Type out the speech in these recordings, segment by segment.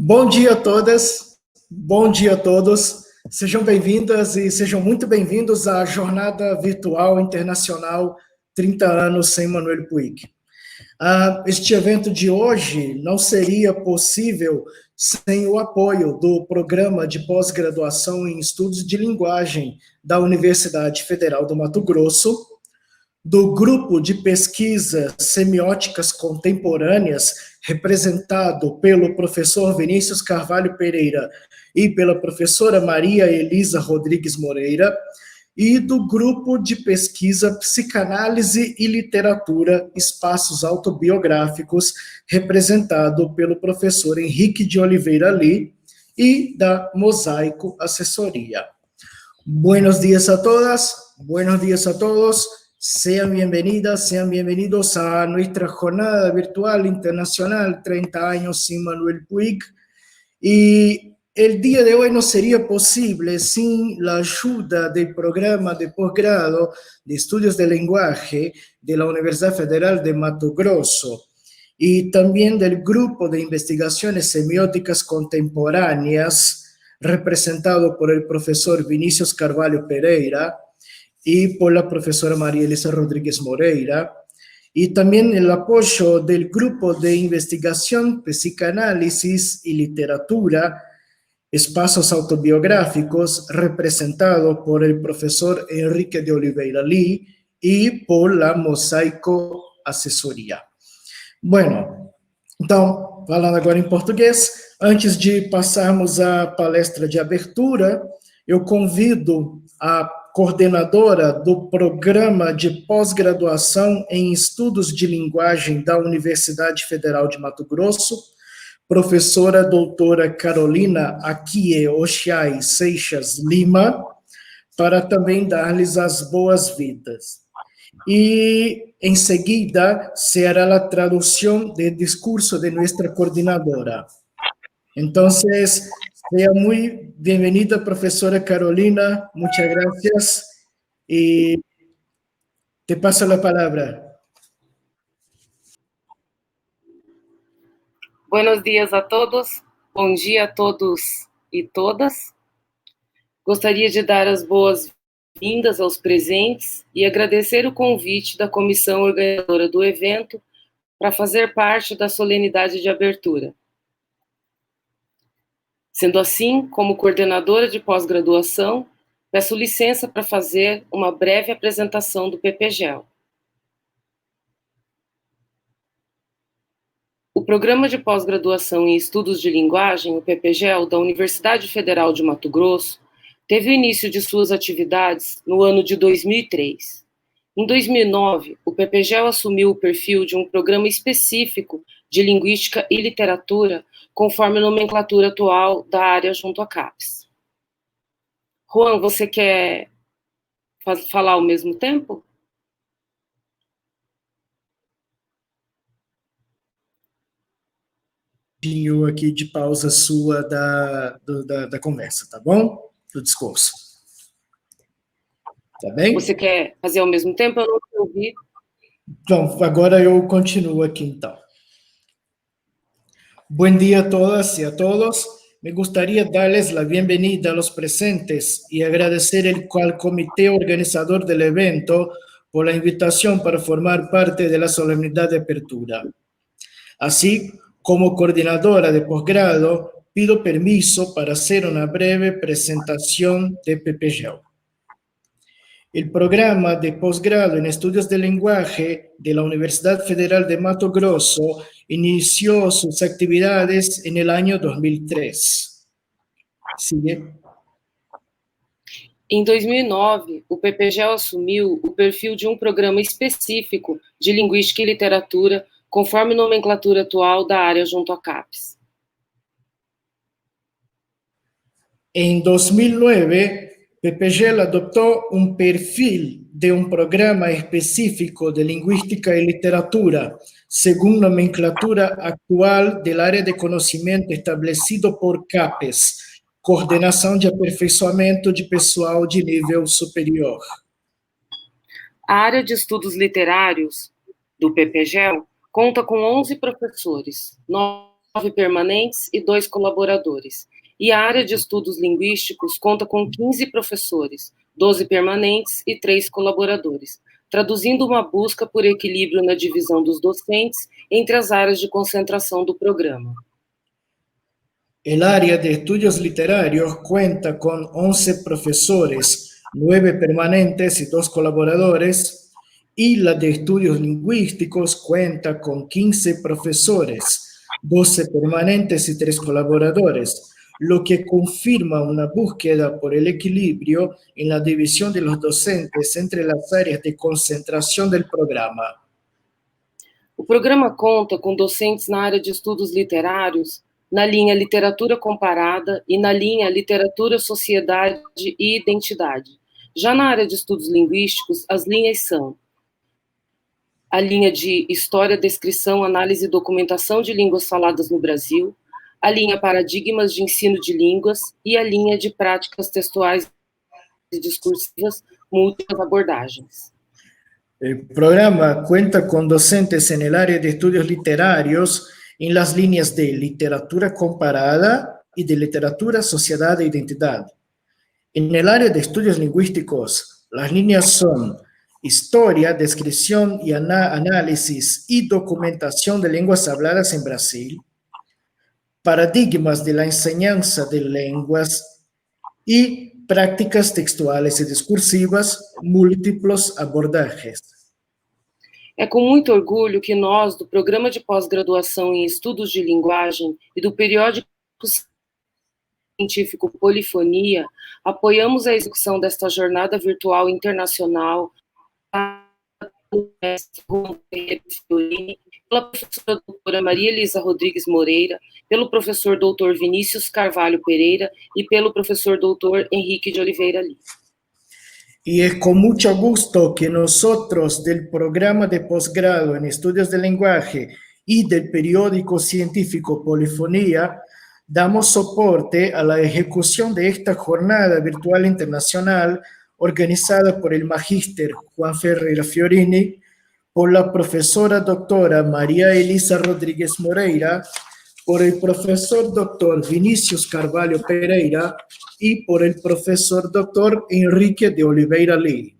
Bom dia a todas, bom dia a todos. Sejam bem-vindas e sejam muito bem-vindos à Jornada Virtual Internacional 30 anos sem Manuel Puig. Este evento de hoje não seria possível sem o apoio do Programa de Pós-Graduação em Estudos de Linguagem da Universidade Federal do Mato Grosso, do Grupo de Pesquisa Semióticas Contemporâneas, representado pelo professor Vinícius Carvalho Pereira e pela professora Maria Elisa Rodrigues Moreira, e do Grupo de Pesquisa Psicanálise e Literatura, Espaços Autobiográficos, representado pelo professor Henrique de Oliveira Lee, e da Mosaico Assessoria. Buenos días a todas, buenos días a todos. Sean bienvenidas, sean bienvenidos a nuestra jornada virtual internacional 30 años sin Manuel Puig. Y el día de hoy no sería posible sin la ayuda del programa de posgrado de estudios de lenguaje de la Universidad Federal de Mato Grosso y también del Grupo de Investigaciones Semióticas Contemporáneas, representado por el profesor Vinícius Carvalho Pereira y por la profesora María Elisa Rodríguez Moreira, y también el apoyo del Grupo de Investigación, Psicanálisis y Literatura, Espacios Autobiográficos, representado por el profesor Henrique de Oliveira Lee y por la Mosaico Assessoria. Bueno, então, falando agora em português, antes de passarmos à palestra de abertura, eu convido a coordenadora do Programa de Pós-Graduação em Estudos de Linguagem da Universidade Federal de Mato Grosso, professora doutora Carolina Aquie Oxiai Seixas Lima, para também dar-lhes as boas-vindas. E, em seguida, será a tradução do discurso de nossa coordenadora. Então, sea muy bienvenida, profesora Carolina. Muchas gracias. Y te paso la palabra. Buenos dias a todos. Bom dia a todos e todas. Gostaria de dar as boas-vindas aos presentes e agradecer o convite da comissão organizadora do evento para fazer parte da solenidade de abertura. Sendo assim, como coordenadora de pós-graduação, peço licença para fazer uma breve apresentação do PPGEL. O Programa de Pós-Graduação em Estudos de Linguagem, o PPGEL, da Universidade Federal de Mato Grosso, teve o início de suas atividades no ano de 2003. Em 2009, o PPGEL assumiu o perfil de um programa específico de Linguística e Literatura, conforme a nomenclatura atual da área junto à CAPES. Juan, você quer falar ao mesmo tempo? Aqui de pausa sua da conversa, tá bom? Do discurso. Tá bem? Você quer fazer ao mesmo tempo? Eu não ouvi. Então, agora eu continuo aqui, então. Buen día a todas y a todos. Me gustaría darles la bienvenida a los presentes y agradecer al comité organizador del evento por la invitación para formar parte de la solemnidad de apertura. Así, como coordinadora de posgrado, pido permiso para hacer una breve presentación de PPGEL. El programa de posgrado en estudios de lenguaje de la Universidad Federal de Mato Grosso inició sus actividades en el año 2003. ¿Sigue? Em 2009, o PPGEL assumiu o perfil de um programa específico de Linguística e Literatura, conforme a nomenclatura atual da área junto à CAPES. En 2009, PPGEL adoptó un perfil de un programa específico de lingüística y literatura, según nomenclatura actual del área de conocimiento establecido por CAPES, Coordenação de Aperfeiçoamento de Pessoal de Nível Superior. A área de estudos literários do PPGEL conta com 11 professores, 9 permanentes e 2 colaboradores. E a área de estudos linguísticos conta com 15 professores, 12 permanentes e 3 colaboradores, traduzindo uma busca por equilíbrio na divisão dos docentes entre as áreas de concentração do programa. El área de estudios literarios cuenta con 11 profesores, 9 permanentes y 2 colaboradores, y la de estudios lingüísticos cuenta con 15 profesores, 12 permanentes y 3 colaboradores, lo que confirma una búsqueda por el equilibrio en la división de los docentes entre las áreas de concentración del programa. O programa conta com docentes na área de estudos literários, na linha Literatura Comparada e na linha Literatura, Sociedade e Identidade. Já na área de estudos linguísticos, as linhas são a linha de História, Descrição, Análise e Documentação de Línguas Faladas no Brasil, a linha Paradigmas de Ensino de Línguas e a linha de Práticas Textuais e Discursivas, Múltiplas Abordagens. El programa cuenta con docentes en el área de estudios literarios en las líneas de literatura comparada y de literatura, sociedad e identidad. En el área de estudios lingüísticos, las líneas son historia, descripción y análisis y documentación de lenguas habladas en Brasil, paradigmas de la enseñanza de lenguas y prácticas textuales y discursivas, múltiplos abordajes. É com muito orgulho que nós, do Programa de Pós-Graduação em Estudos de Linguagem e do Periódico Científico Polifonia, apoiamos a execução desta jornada virtual internacional pelo mestre Juan Ferreira Fiorini, pela professora doutora Maria Elisa Rodrigues Moreira, pelo professor doutor Vinícius Carvalho Pereira e pelo professor doutor Henrique de Oliveira Lima. Y es con mucho gusto que nosotros del programa de posgrado en estudios del lenguaje y del periódico científico Polifonía damos soporte a la ejecución de esta jornada virtual internacional organizada por el magíster Juan Ferreira Fiorini, por la profesora doctora María Elisa Rodríguez Moreira, por el profesor doctor Vinícius Carvalho Pereira y por el profesor doctor Henrique de Oliveira Lee.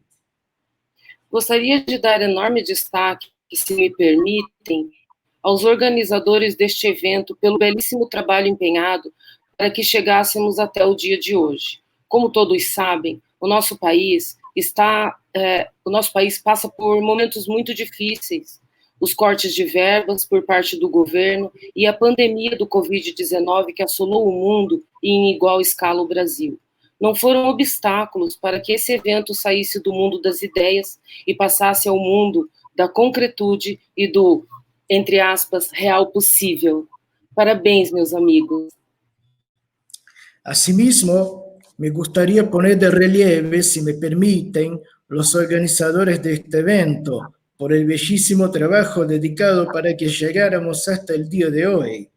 Gostaria de dar enorme destaque, se me permitem, aos organizadores deste evento pelo belíssimo trabalho empenhado para que chegássemos até o dia de hoje. Como todos sabem, o nosso país passa por momentos muito difíceis. Os cortes de verbas por parte do governo e a pandemia do Covid-19 que assolou o mundo e em igual escala o Brasil. Não foram obstáculos para que esse evento saísse do mundo das ideias e passasse ao mundo da concretude e do, entre aspas, real possível. Parabéns, meus amigos. Asimismo, me gustaría poner de relieve, si me permiten, los organizadores de este evento, por el bellísimo trabajo dedicado para que llegáramos hasta el día de hoy.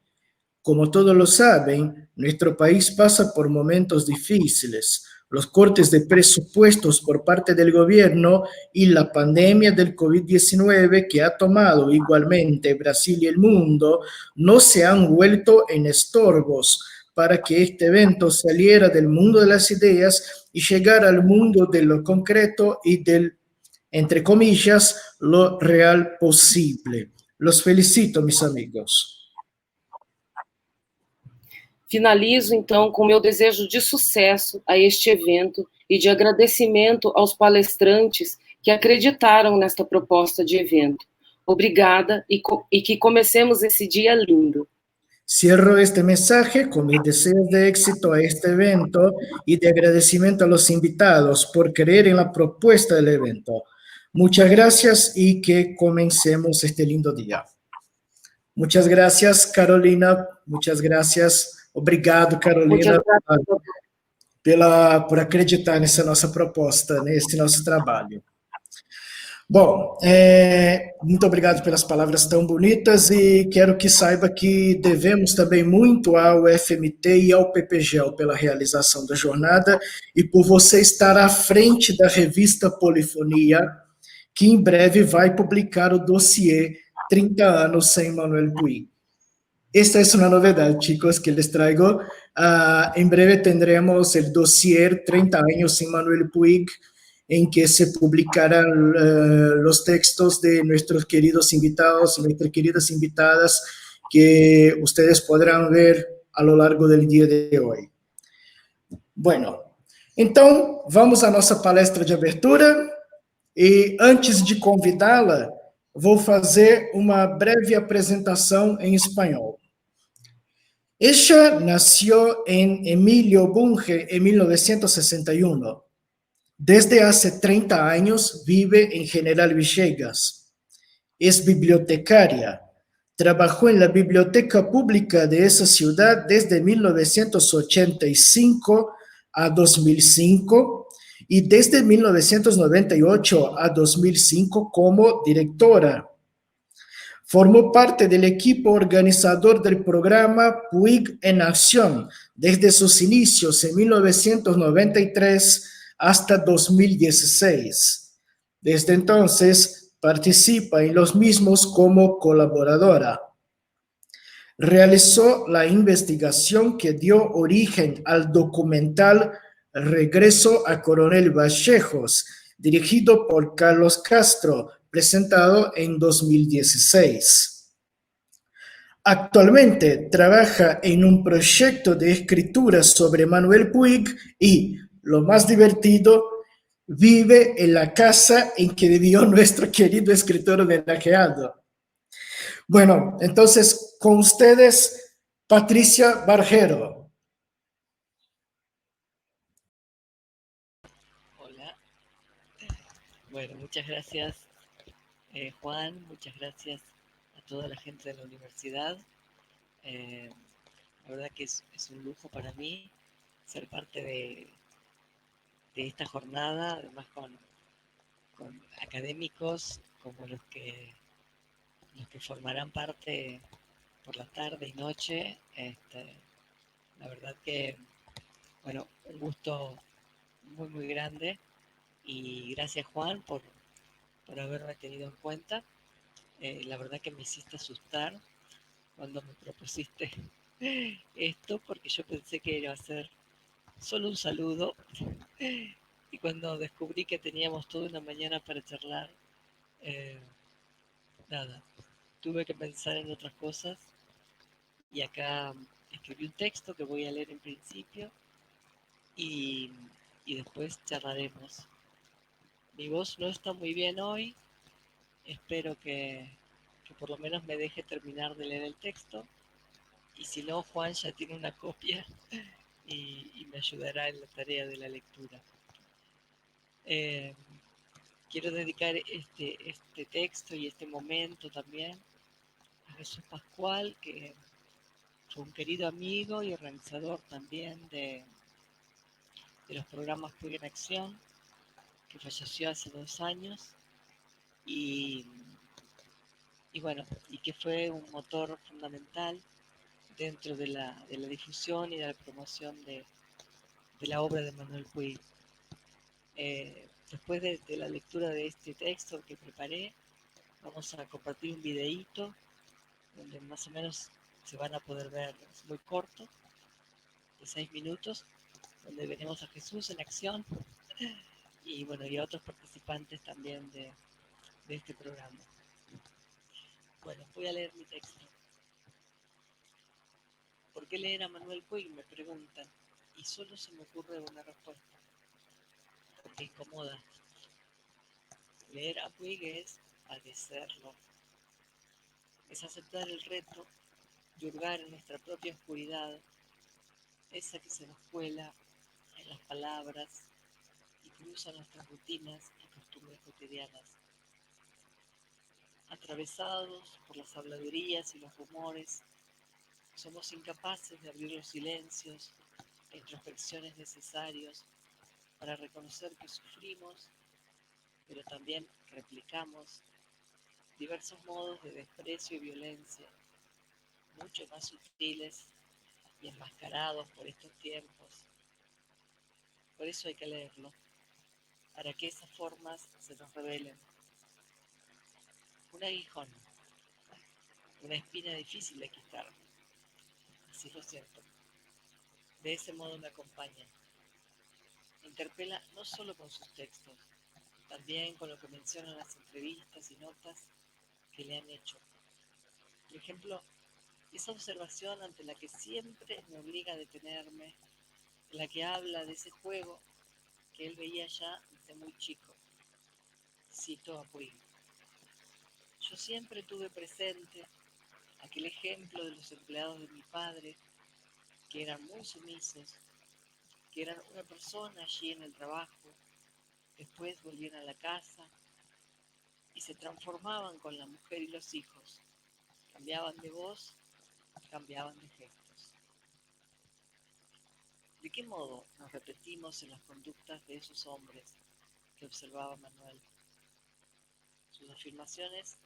Como todos lo saben, nuestro país pasa por momentos difíciles. Los cortes de presupuestos por parte del gobierno y la pandemia del COVID-19 que ha tomado igualmente Brasil y el mundo no se han vuelto en estorbos para que este evento saliera del mundo de las ideas y llegara al mundo de lo concreto y del, entre comillas, lo real posible. Los felicito, mis amigos. Finalizo, então, com meu desejo de sucesso a este evento e de agradecimento aos palestrantes que acreditaram nesta proposta de evento. Obrigada e que comecemos esse dia lindo. Cierro este mensaje con mis deseos de éxito a este evento y de agradecimiento a los invitados por creer en la propuesta del evento. Muchas gracias y que comencemos este lindo día. Muchas gracias, Carolina. Muchas gracias. Obrigado, Carolina, por acreditar nessa nossa proposta, nesse nosso trabalho. Bom, muito obrigado pelas palavras tão bonitas e quero que saiba que devemos também muito ao FMT e ao PPGEL pela realização da jornada e por você estar à frente da revista Polifonia, que em breve vai publicar o dossiê 30 anos sem Manuel Puig. Esta es una novedad, chicos, que les traigo. En breve tendremos el dossier 30 años sin Manuel Puig, en que se publicarán los textos de nuestros queridos invitados y nuestras queridas invitadas que ustedes podrán ver a lo largo del día de hoy. Bueno, então vamos à nossa palestra de abertura e antes de convidá-la, vou fazer uma breve apresentação em espanhol. Ella nació en Emilio Bunge en 1961. Desde hace 30 años vive en General Villegas. Es bibliotecaria. Trabajó en la biblioteca pública de esa ciudad desde 1985 a 2005 y desde 1998 a 2005 como directora. Formó parte del equipo organizador del programa Puig en Acción desde sus inicios en 1993 hasta 2016. Desde entonces participa en los mismos como colaboradora. Realizó la investigación que dio origen al documental Regreso a Coronel Vallejos, dirigido por Carlos Castro, presentado en 2016. Actualmente trabaja en un proyecto de escritura sobre Manuel Puig y, lo más divertido, vive en la casa en que vivió nuestro querido escritor homenajeado. Bueno, entonces, con ustedes, Patricia Barjero. Hola. Bueno, muchas gracias, Juan. Muchas gracias a toda la gente de la universidad. La verdad que es un lujo para mí ser parte de esta jornada, además con académicos como los que formarán parte por la tarde y noche. La verdad que, bueno, un gusto muy, muy grande. Y gracias, Juan, por haberme tenido en cuenta. La verdad que me hiciste asustar cuando me propusiste esto, porque yo pensé que iba a ser solo un saludo. Y cuando descubrí que teníamos toda una mañana para charlar, nada, tuve que pensar en otras cosas. Y acá escribí un texto que voy a leer en principio y después charlaremos. Mi voz no está muy bien hoy. Espero que por lo menos me deje terminar de leer el texto. Y si no, Juan ya tiene una copia y me ayudará en la tarea de la lectura. Quiero dedicar este texto y este momento también a Jesús Pascual, que fue un querido amigo y organizador también de los programas Puig en Acción, que falleció hace 2 años. Y bueno, y que fue un motor fundamental dentro de la difusión y de la promoción de la obra de Manuel Puig. Después de la lectura de este texto que preparé, vamos a compartir un videíto donde más o menos se van a poder ver, es muy corto, de 6 minutos, donde veremos a Jesús en acción y bueno, y a otros participantes también de este programa. Bueno, voy a leer mi texto. ¿Por qué leer a Manuel Puig? Me preguntan, y solo se me ocurre una respuesta: porque incomoda. Leer a Puig es padecerlo, es aceptar el reto de hurgar en nuestra propia oscuridad, esa que se nos cuela en las palabras y cruza nuestras rutinas y costumbres cotidianas. Atravesados por las habladurías y los rumores, somos incapaces de abrir los silencios e introspecciones necesarios para reconocer que sufrimos, pero también replicamos diversos modos de desprecio y violencia, mucho más sutiles y enmascarados por estos tiempos. Por eso hay que leerlo, para que esas formas se nos revelen. Un aguijón, una espina difícil de quitar, decís lo cierto. De ese modo me acompaña. Me interpela no solo con sus textos, también con lo que mencionan las entrevistas y notas que le han hecho. Por ejemplo, esa observación ante la que siempre me obliga a detenerme, en la que habla de ese juego que él veía ya desde muy chico. Cito a Puig. Yo siempre tuve presente aquel ejemplo de los empleados de mi padre, que eran muy sumisos, que eran una persona allí en el trabajo, después volvían a la casa y se transformaban con la mujer y los hijos. Cambiaban de voz, cambiaban de gestos. ¿De qué modo nos repetimos en las conductas de esos hombres que observaba Manuel? Sus afirmaciones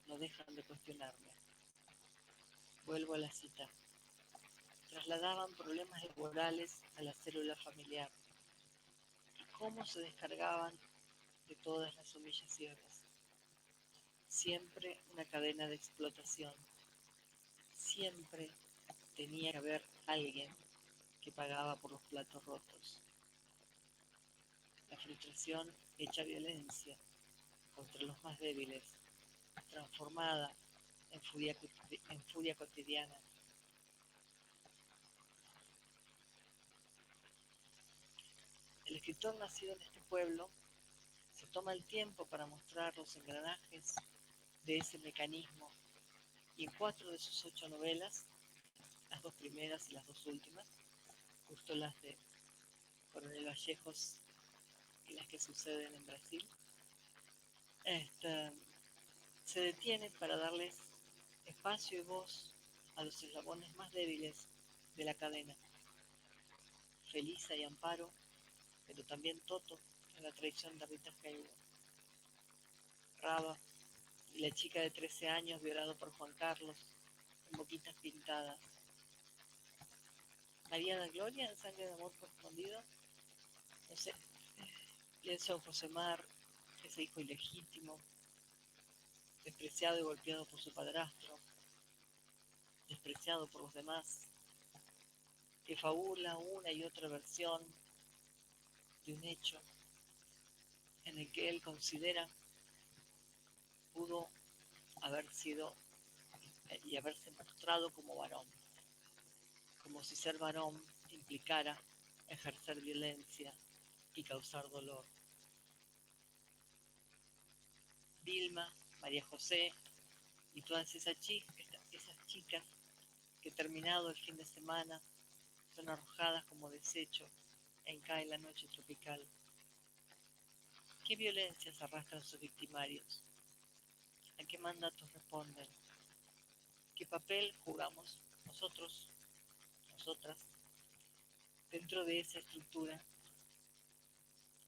no dejan de cuestionarme. Vuelvo a la cita. Trasladaban problemas laborales a la célula familiar y cómo se descargaban de todas las humillaciones. Siempre una cadena de explotación. Siempre tenía que haber alguien que pagaba por los platos rotos. La frustración hecha violencia contra los más débiles, transformada en furia cotidiana. El escritor nacido en este pueblo se toma el tiempo para mostrar los engranajes de ese mecanismo y en 4 de sus 8 novelas, las 2 primeras y las 2 últimas, justo las de Coronel Vallejos y las que suceden en Brasil, se detiene para darles espacio y voz a los eslabones más débiles de la cadena. Felisa y Amparo, pero también Toto en la traición de Rita Hayworth. Raba y la chica de 13 años violado por Juan Carlos en Boquitas Pintadas. María de Gloria en Sangre de Amor Correspondido. No sé, pienso en Josemar, ese hijo ilegítimo, despreciado y golpeado por su padrastro, despreciado por los demás, que fabula una y otra versión de un hecho en el que él considera pudo haber sido y haberse mostrado como varón, como si ser varón implicara ejercer violencia y causar dolor. Vilma, María José y todas esas chicas que terminado el fin de semana son arrojadas como desecho en Cae la Noche Tropical. ¿Qué violencias arrastran sus victimarios? ¿A qué mandatos responden? ¿Qué papel jugamos nosotros, nosotras, dentro de esa estructura?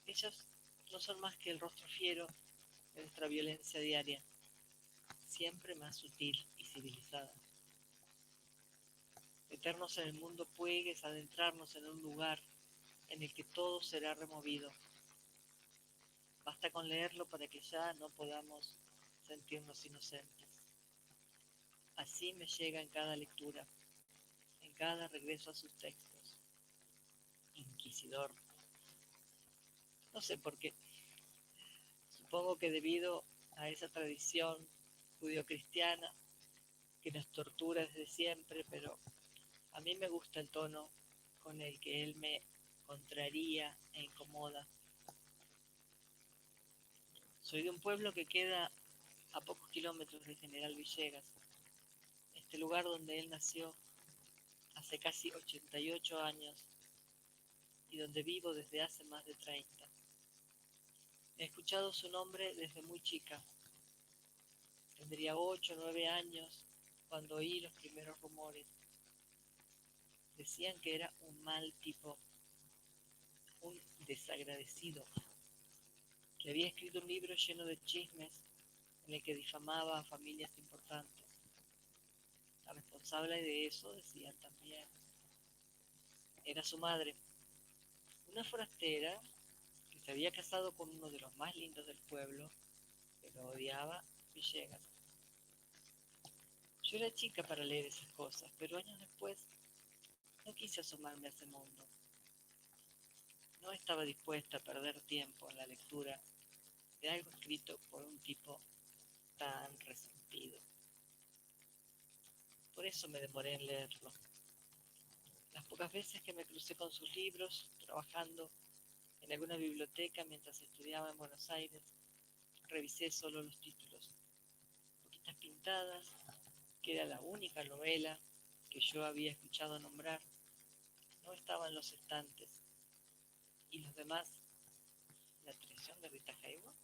Ellos no son más que el rostro fiero de nuestra violencia diaria, siempre más sutil y civilizada. Meternos en el mundo Puig es adentrarnos en un lugar en el que todo será removido. Basta con leerlo para que ya no podamos sentirnos inocentes. Así me llega en cada lectura, en cada regreso a sus textos. Inquisidor. No sé por qué. Supongo que debido a esa tradición judio-cristiana que nos tortura desde siempre, pero a mí me gusta el tono con el que él me contraría e incomoda. Soy de un pueblo que queda a pocos kilómetros de General Villegas, este lugar donde él nació hace casi 88 años y donde vivo desde hace más de 30. He escuchado su nombre desde muy chica. Tendría 8 o 9 años cuando oí los primeros rumores. Decían que era un mal tipo, un desagradecido, que había escrito un libro lleno de chismes en el que difamaba a familias importantes. La responsable de eso, decían también, era su madre, una forastera que se había casado con uno de los más lindos del pueblo, pero odiaba Villegas. Yo era chica para leer esas cosas, pero años después no quise asomarme a ese mundo. No estaba dispuesta a perder tiempo en la lectura de algo escrito por un tipo tan resentido. Por eso me demoré en leerlo. Las pocas veces que me crucé con sus libros, trabajando en alguna biblioteca mientras estudiaba en Buenos Aires, revisé solo los títulos. Poquitas pintadas, que era la única novela que yo había escuchado nombrar, no estaba en los estantes. Y los demás, la traición de Rita Hayworth,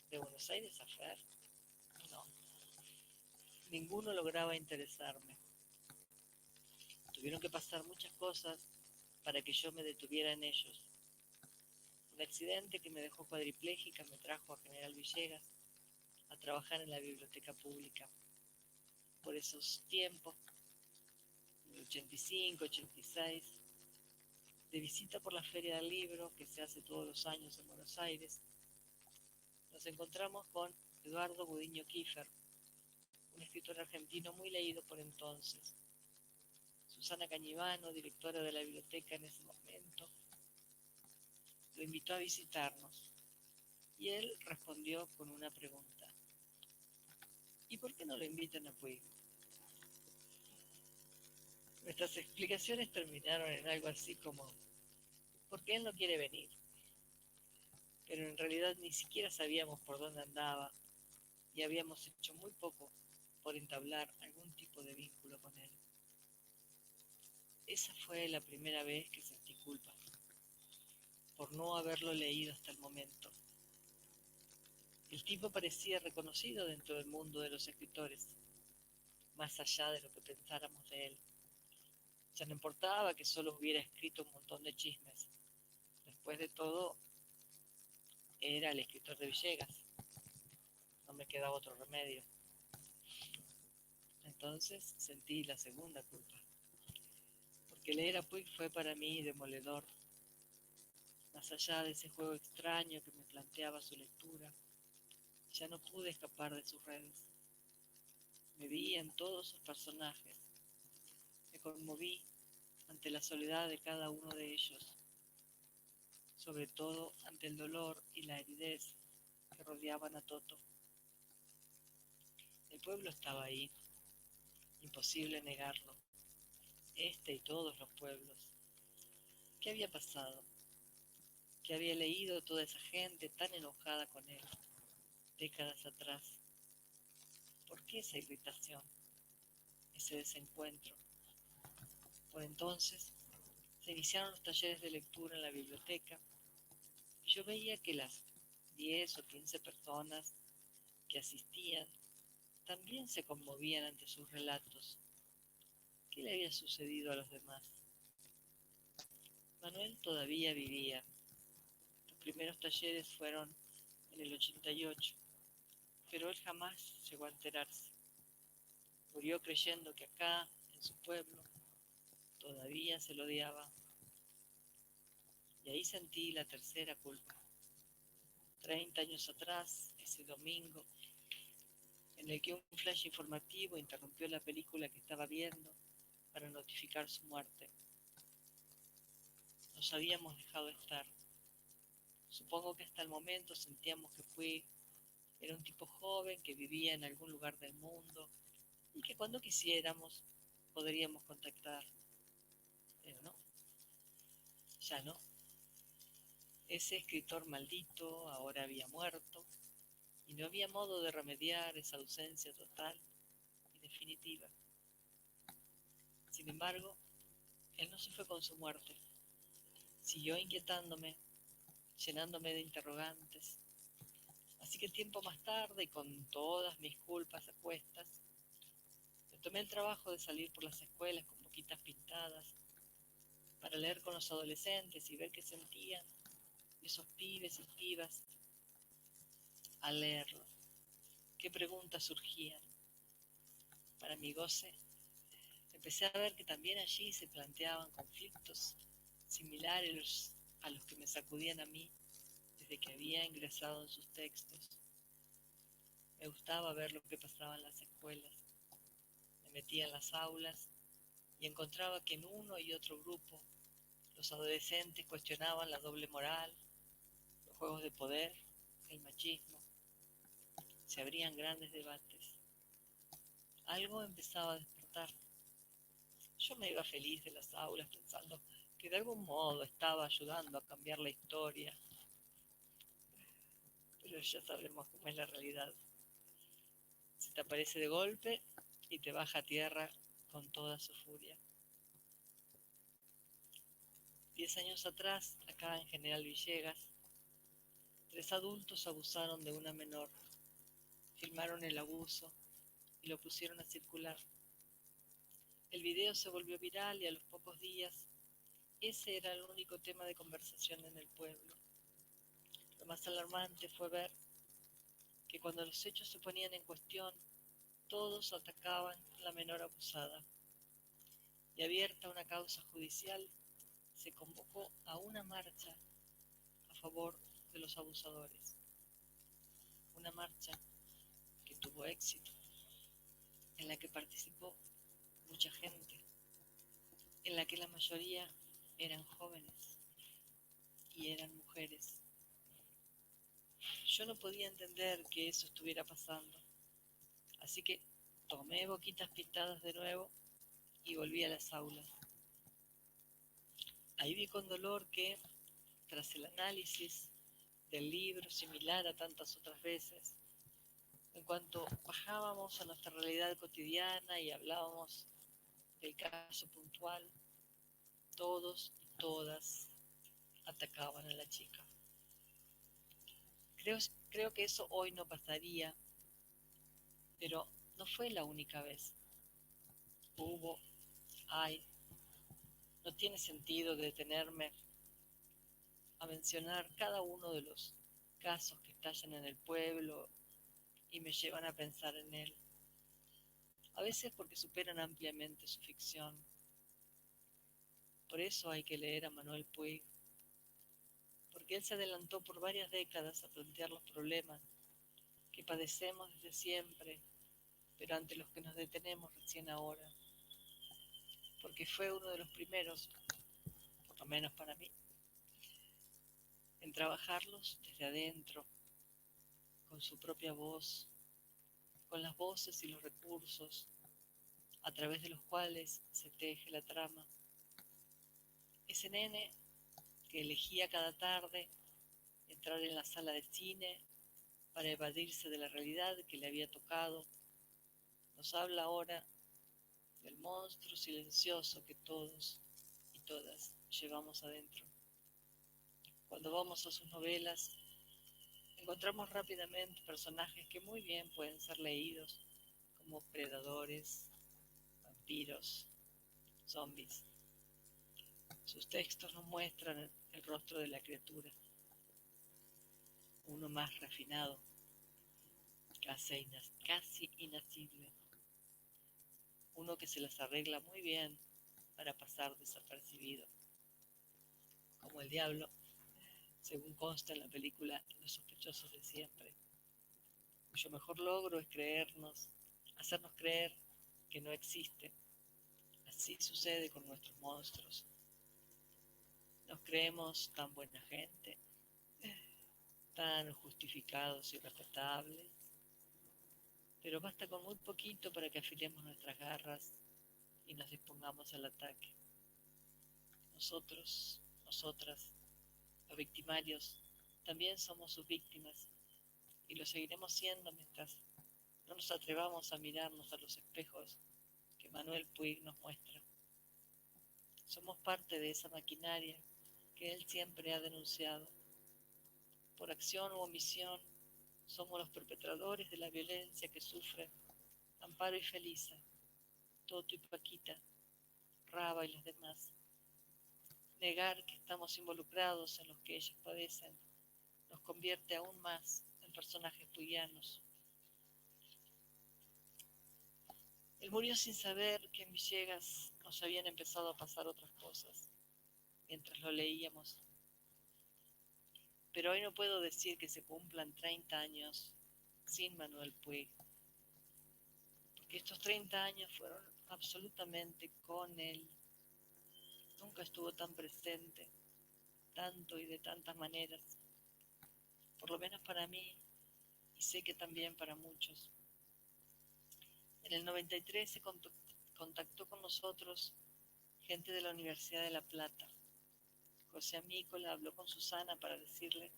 de Buenos Aires a Fer, no. Ninguno lograba interesarme. Tuvieron que pasar muchas cosas para que yo me detuviera en ellos. Un accidente que me dejó cuadripléjica me trajo a General Villegas a trabajar en la biblioteca pública. Por esos tiempos, en el 85, 86, de visita por la Feria del Libro, que se hace todos los años en Buenos Aires, nos encontramos con Eduardo Gudiño Kiefer, un escritor argentino muy leído por entonces. Susana Cañivano, directora de la biblioteca en ese momento, lo invitó a visitarnos y él respondió con una pregunta. ¿Y por qué no lo invitan a Puig? Nuestras explicaciones terminaron en algo así como, porque él no quiere venir. Pero en realidad ni siquiera sabíamos por dónde andaba y habíamos hecho muy poco por entablar algún tipo de vínculo con él. Esa fue la primera vez que sentí culpa, por no haberlo leído hasta el momento. El tipo parecía reconocido dentro del mundo de los escritores, más allá de lo que pensáramos de él. Ya no importaba que solo hubiera escrito un montón de chismes. Después de todo, era el escritor de Villegas. No me quedaba otro remedio. Entonces sentí la segunda culpa, porque leer a Puig fue para mí demoledor. Más allá de ese juego extraño que me planteaba su lectura, ya no pude escapar de sus redes. Me vi en todos sus personajes. Me conmoví ante la soledad de cada uno de ellos, sobre todo ante el dolor y la aridez que rodeaban a Toto. El pueblo estaba ahí, imposible negarlo. Este y todos los pueblos. ¿Qué había pasado? ¿Qué había leído toda esa gente tan enojada con él, décadas atrás? ¿Por qué esa irritación, ese desencuentro? Por entonces se iniciaron los talleres de lectura en la biblioteca y yo veía que las 10 o 15 personas que asistían también se conmovían ante sus relatos. ¿Qué le había sucedido a los demás? Manuel todavía vivía. Los primeros talleres fueron en el 88, pero él jamás llegó a enterarse. Murió creyendo que acá, en su pueblo, todavía se lo odiaba. Y ahí sentí la tercera culpa. 30 años atrás, ese domingo, en el que un flash informativo interrumpió la película que estaba viendo para notificar su muerte. Nos habíamos dejado estar. Supongo que hasta el momento sentíamos que era un tipo joven que vivía en algún lugar del mundo y que cuando quisiéramos podríamos contactar. Pero no, ya no. Ese escritor maldito ahora había muerto y no había modo de remediar esa ausencia total y definitiva. Sin embargo, él no se fue con su muerte. Siguió inquietándome, llenándome de interrogantes. Así que tiempo más tarde, y con todas mis culpas a cuestas, me tomé el trabajo de salir por las escuelas con boquitas pintadas para leer con los adolescentes y ver qué sentían esos pibes y pibas al leerlo. ¿Qué preguntas surgían? Para mi goce, empecé a ver que también allí se planteaban conflictos similares a los que me sacudían a mí desde que había ingresado en sus textos. Me gustaba ver lo que pasaba en las escuelas. Me metía en las aulas y encontraba que en uno y otro grupo los adolescentes cuestionaban la doble moral, los juegos de poder, el machismo. Se abrían grandes debates. Algo empezaba a despertar. Yo me iba feliz de las aulas pensando que de algún modo estaba ayudando a cambiar la historia, pero ya sabemos cómo es la realidad. Se te aparece de golpe y te baja a tierra con toda su furia. 10 años atrás, acá en General Villegas, 3 adultos abusaron de una menor, filmaron el abuso y lo pusieron a circular. El video se volvió viral y a los pocos días ese era el único tema de conversación en el pueblo. Lo más alarmante fue ver que cuando los hechos se ponían en cuestión, todos atacaban a la menor abusada. Y abierta una causa judicial, se convocó a una marcha a favor de los abusadores. Una marcha que tuvo éxito, en la que participó mucha gente, en la que la mayoría eran jóvenes y eran mujeres. Yo no podía entender que eso estuviera pasando, así que tomé boquitas pintadas de nuevo y volví a las aulas. Ahí vi con dolor que, tras el análisis del libro, similar a tantas otras veces, en cuanto bajábamos a nuestra realidad cotidiana y hablábamos del caso puntual, todos y todas atacaban a la chica. Creo que eso hoy no pasaría, pero no fue la única vez. No tiene sentido detenerme a mencionar cada uno de los casos que estallan en el pueblo y me llevan a pensar en él. A veces porque superan ampliamente su ficción. Por eso hay que leer a Manuel Puig, porque él se adelantó por varias décadas a plantear los problemas que padecemos desde siempre, pero ante los que nos detenemos recién ahora, porque fue uno de los primeros, por lo menos para mí, en trabajarlos desde adentro, con su propia voz, con las voces y los recursos a través de los cuales se teje la trama. Ese nene que elegía cada tarde entrar en la sala de cine para evadirse de la realidad que le había tocado, nos habla ahora del monstruo silencioso que todos y todas llevamos adentro. Cuando vamos a sus novelas, encontramos rápidamente personajes que muy bien pueden ser leídos como predadores, vampiros, zombies. Sus textos nos muestran el rostro de la criatura, uno más refinado, casi inacible, uno que se las arregla muy bien para pasar desapercibido, como el diablo, según consta en la película Los sospechosos de siempre, cuyo mejor logro es hacernos creer que no existe. Así sucede con nuestros monstruos. Nos creemos tan buena gente, tan justificados y respetables, pero basta con muy poquito para que afilemos nuestras garras y nos dispongamos al ataque. Nosotros, nosotras, los victimarios, también somos sus víctimas y lo seguiremos siendo mientras no nos atrevamos a mirarnos a los espejos que Manuel Puig nos muestra. Somos parte de esa maquinaria que él siempre ha denunciado. Por acción u omisión, somos los perpetradores de la violencia que sufren Amparo y Felisa, Toto y Paquita, Raba y los demás. Negar que estamos involucrados en los que ellos padecen nos convierte aún más en personajes puillanos. Él murió sin saber que en Villegas nos habían empezado a pasar otras cosas mientras lo leíamos. Pero hoy no puedo decir que se cumplan 30 años sin Manuel Puig, que estos 30 años fueron absolutamente con él. Nunca estuvo tan presente, tanto y de tantas maneras, por lo menos para mí, y sé que también para muchos. En el 93 se contactó con nosotros gente de la Universidad de La Plata. José Amícola habló con Susana para decirle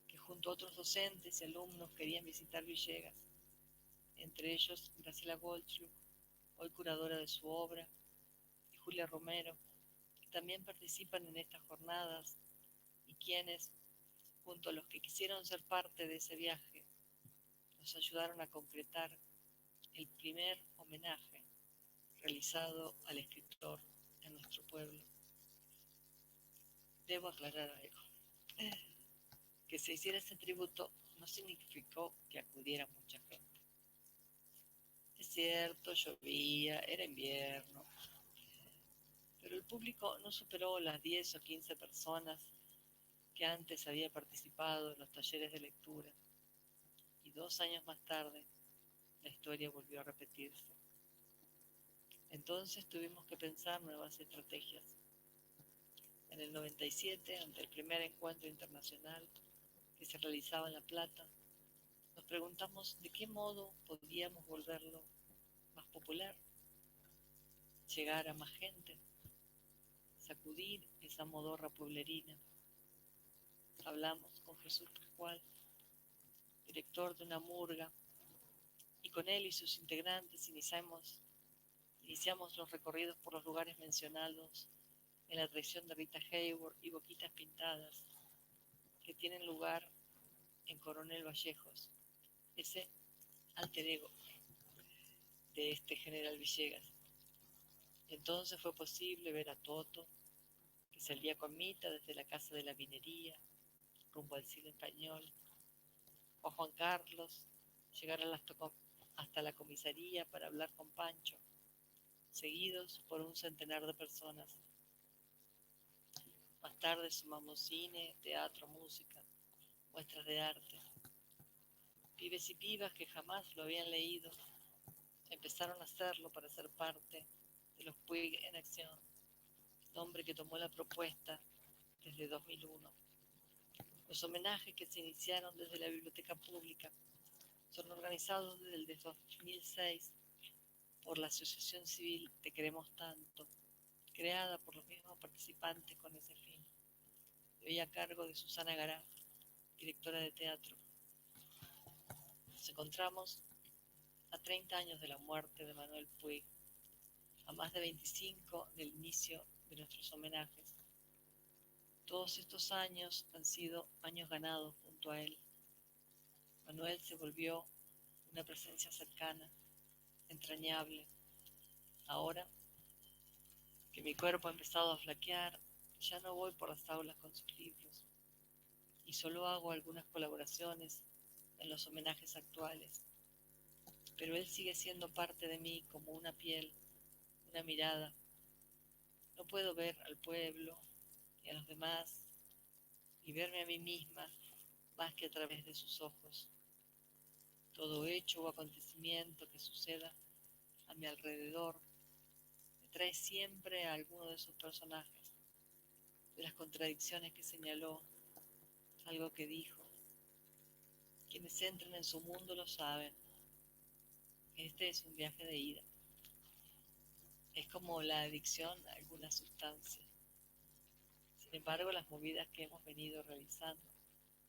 que junto a otros docentes y alumnos querían visitar Villegas, entre ellos Graciela Goldschluck, hoy curadora de su obra, y Julia Romero, que también participan en estas jornadas y quienes, junto a los que quisieron ser parte de ese viaje, nos ayudaron a concretar el primer homenaje realizado al escritor en nuestro pueblo. Debo aclarar algo. Que se hiciera ese tributo no significó que acudiera mucha gente. Es cierto, llovía, era invierno, pero el público no superó las 10 o 15 personas que antes había participado en los talleres de lectura, y 2 años más tarde la historia volvió a repetirse. Entonces tuvimos que pensar nuevas estrategias. En el 97, ante el primer encuentro internacional que se realizaba en La Plata, nos preguntamos de qué modo podíamos volverlo más popular, llegar a más gente, sacudir esa modorra pueblerina. Hablamos con Jesús Pascual, director de una murga, y con él y sus integrantes iniciamos los recorridos por los lugares mencionados en la tradición de Rita Hayworth y Boquitas Pintadas, que tienen lugar en Coronel Vallejos, ese alter ego de este general Villegas. Entonces fue posible ver a Toto, que salía con Mita desde la casa de la minería, rumbo al cielo español, o a Juan Carlos llegar hasta la comisaría para hablar con Pancho, seguidos por un centenar de personas. Más tarde sumamos cine, teatro, música, muestras de arte. Pibes y pibas que jamás lo habían leído empezaron a hacerlo para ser parte de los Puig en Acción, nombre que tomó la propuesta desde 2001. Los homenajes que se iniciaron desde la biblioteca pública son organizados desde el 2006 por la Asociación Civil Te Queremos Tanto, creada por los mismos participantes con ese fin, y hoy a cargo de Susana Gará, directora de teatro. Nos encontramos a 30 años de la muerte de Manuel Puig, a más de 25 del inicio de nuestros homenajes. Todos estos años han sido años ganados junto a él. Manuel se volvió una presencia cercana, entrañable. Ahora que mi cuerpo ha empezado a flaquear, ya no voy por las aulas con sus libros y solo hago algunas colaboraciones en los homenajes actuales. Pero él sigue siendo parte de mí como una piel, una mirada. No puedo ver al pueblo y a los demás y verme a mí misma más que a través de sus ojos. Todo hecho o acontecimiento que suceda a mi alrededor me trae siempre a alguno de sus personajes, de las contradicciones que señaló, algo que dijo. Quienes entran en su mundo lo saben. Este es un viaje de ida. Es como la adicción a alguna sustancia. Sin embargo, las movidas que hemos venido realizando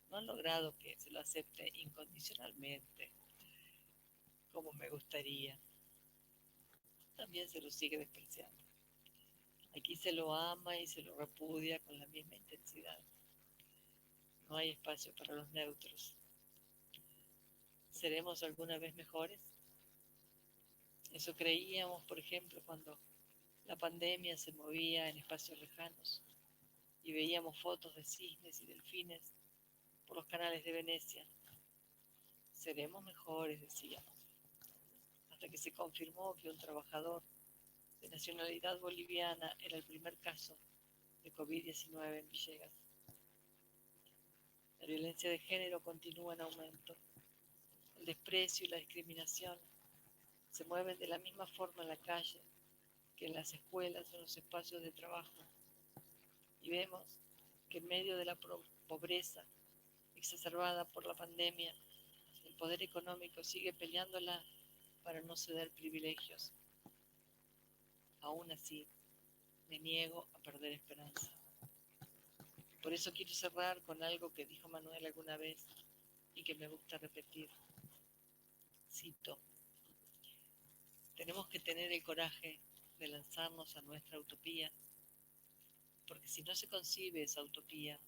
no han logrado que se lo acepte incondicionalmente, como me gustaría. También se lo sigue despreciando. Aquí se lo ama y se lo repudia con la misma intensidad. No hay espacio para los neutros. ¿Seremos alguna vez mejores? Eso creíamos, por ejemplo, cuando la pandemia se movía en espacios lejanos y veíamos fotos de cisnes y delfines por los canales de Venecia. Seremos mejores, decíamos, hasta que se confirmó que un trabajador de nacionalidad boliviana era el primer caso de COVID-19 en Villegas. La violencia de género continúa en aumento. El desprecio y la discriminación se mueven de la misma forma en la calle que en las escuelas o en los espacios de trabajo. Y vemos que en medio de la pobreza exacerbada por la pandemia, el poder económico sigue peleándola para no ceder privilegios. Aún así, me niego a perder esperanza. Por eso quiero cerrar con algo que dijo Manuel alguna vez y que me gusta repetir. Cito: tenemos que tener el coraje de lanzarnos a nuestra utopía, porque si no se concibe esa utopía,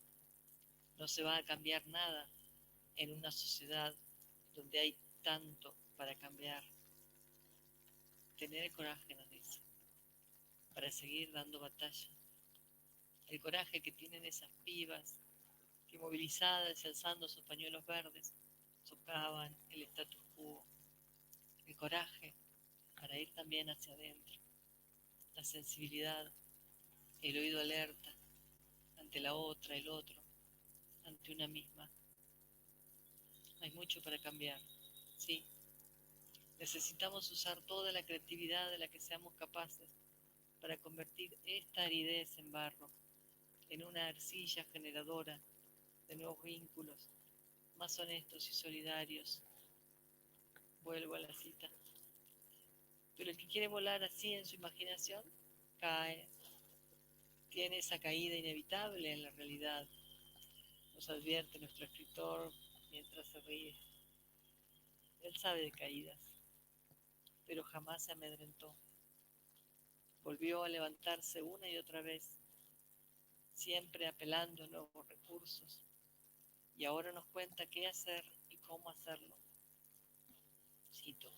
no se va a cambiar nada en una sociedad donde hay tanto para cambiar. Tener el coraje, nos dice, para seguir dando batalla. El coraje que tienen esas pibas que, movilizadas y alzando sus pañuelos verdes, socavan el status quo. El coraje para ir también hacia adentro. La sensibilidad, el oído alerta ante la otra, el otro, ante una misma. Hay mucho para cambiar, sí. Necesitamos usar toda la creatividad de la que seamos capaces para convertir esta aridez en barro, en una arcilla generadora de nuevos vínculos, más honestos y solidarios. Vuelvo a la cita. Pero el que quiere volar así en su imaginación, cae. Tiene esa caída inevitable en la realidad. Nos advierte nuestro escritor mientras se ríe. Él sabe de caídas, pero jamás se amedrentó. Volvió a levantarse una y otra vez, siempre apelando a nuevos recursos, y ahora nos cuenta qué hacer y cómo hacerlo. Cito: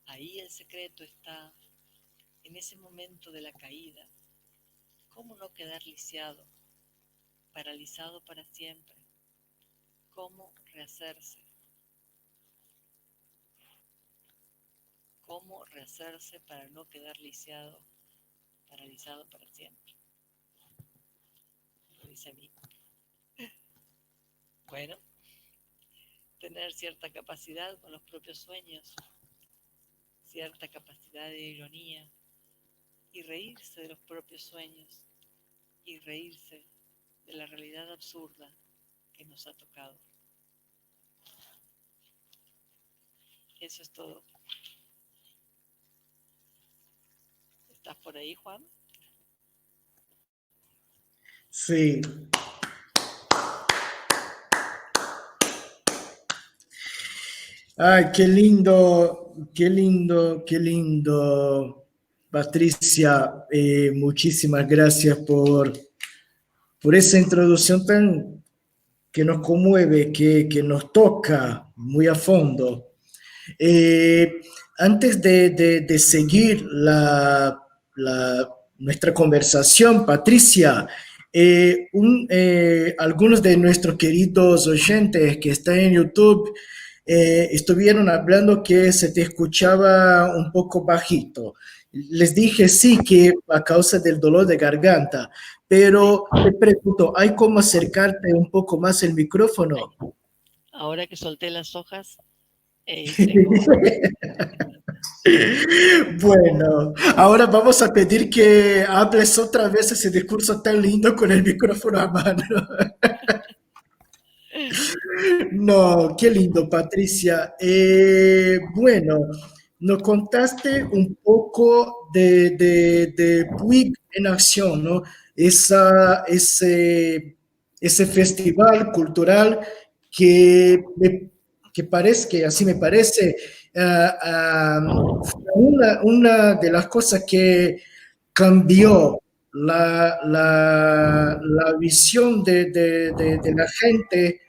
ahí el secreto está, en ese momento de la caída. ¿Cómo no quedar lisiado, paralizado para siempre? ¿Cómo rehacerse? ¿Cómo rehacerse para no quedar lisiado, paralizado para siempre? Lo dice a mí. Bueno, tener cierta capacidad con los propios sueños, cierta capacidad de ironía, y reírse de los propios sueños, y reírse de la realidad absurda que nos ha tocado. Eso es todo. ¿Estás por ahí, Juan? Sí. Ay, qué lindo, qué lindo, qué lindo. Patricia, muchísimas gracias por esa introducción tan que nos conmueve, que nos toca muy a fondo. Antes de seguir nuestra conversación, Patricia, algunos de nuestros queridos oyentes que están en YouTube estuvieron hablando que se te escuchaba un poco bajito. Les dije sí, que a causa del dolor de garganta, pero te pregunto, ¿hay cómo acercarte un poco más el micrófono? Ahora que solté las hojas, tengo... Bueno, ahora vamos a pedir que hables otra vez ese discurso tan lindo con el micrófono a mano. No, qué lindo, Patricia. Bueno, nos contaste un poco de Puig en acción, ¿no? Ese festival cultural que, que parece, que así me parece, fue una de las cosas que cambió la visión de la gente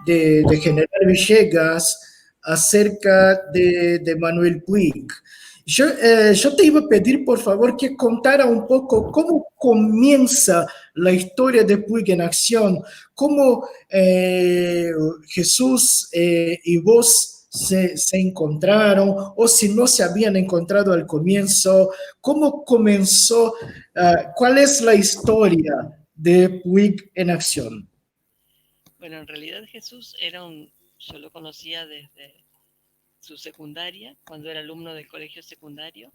de General Villegas acerca de Manuel Puig. Yo te iba a pedir, por favor, que contara un poco cómo comienza la historia de Puig en acción, cómo Jesús y vos se encontraron, o si no se habían encontrado al comienzo, cómo comenzó, cuál es la historia de Puig en acción. Bueno, en realidad Jesús yo lo conocía desde su secundaria, cuando era alumno del colegio secundario.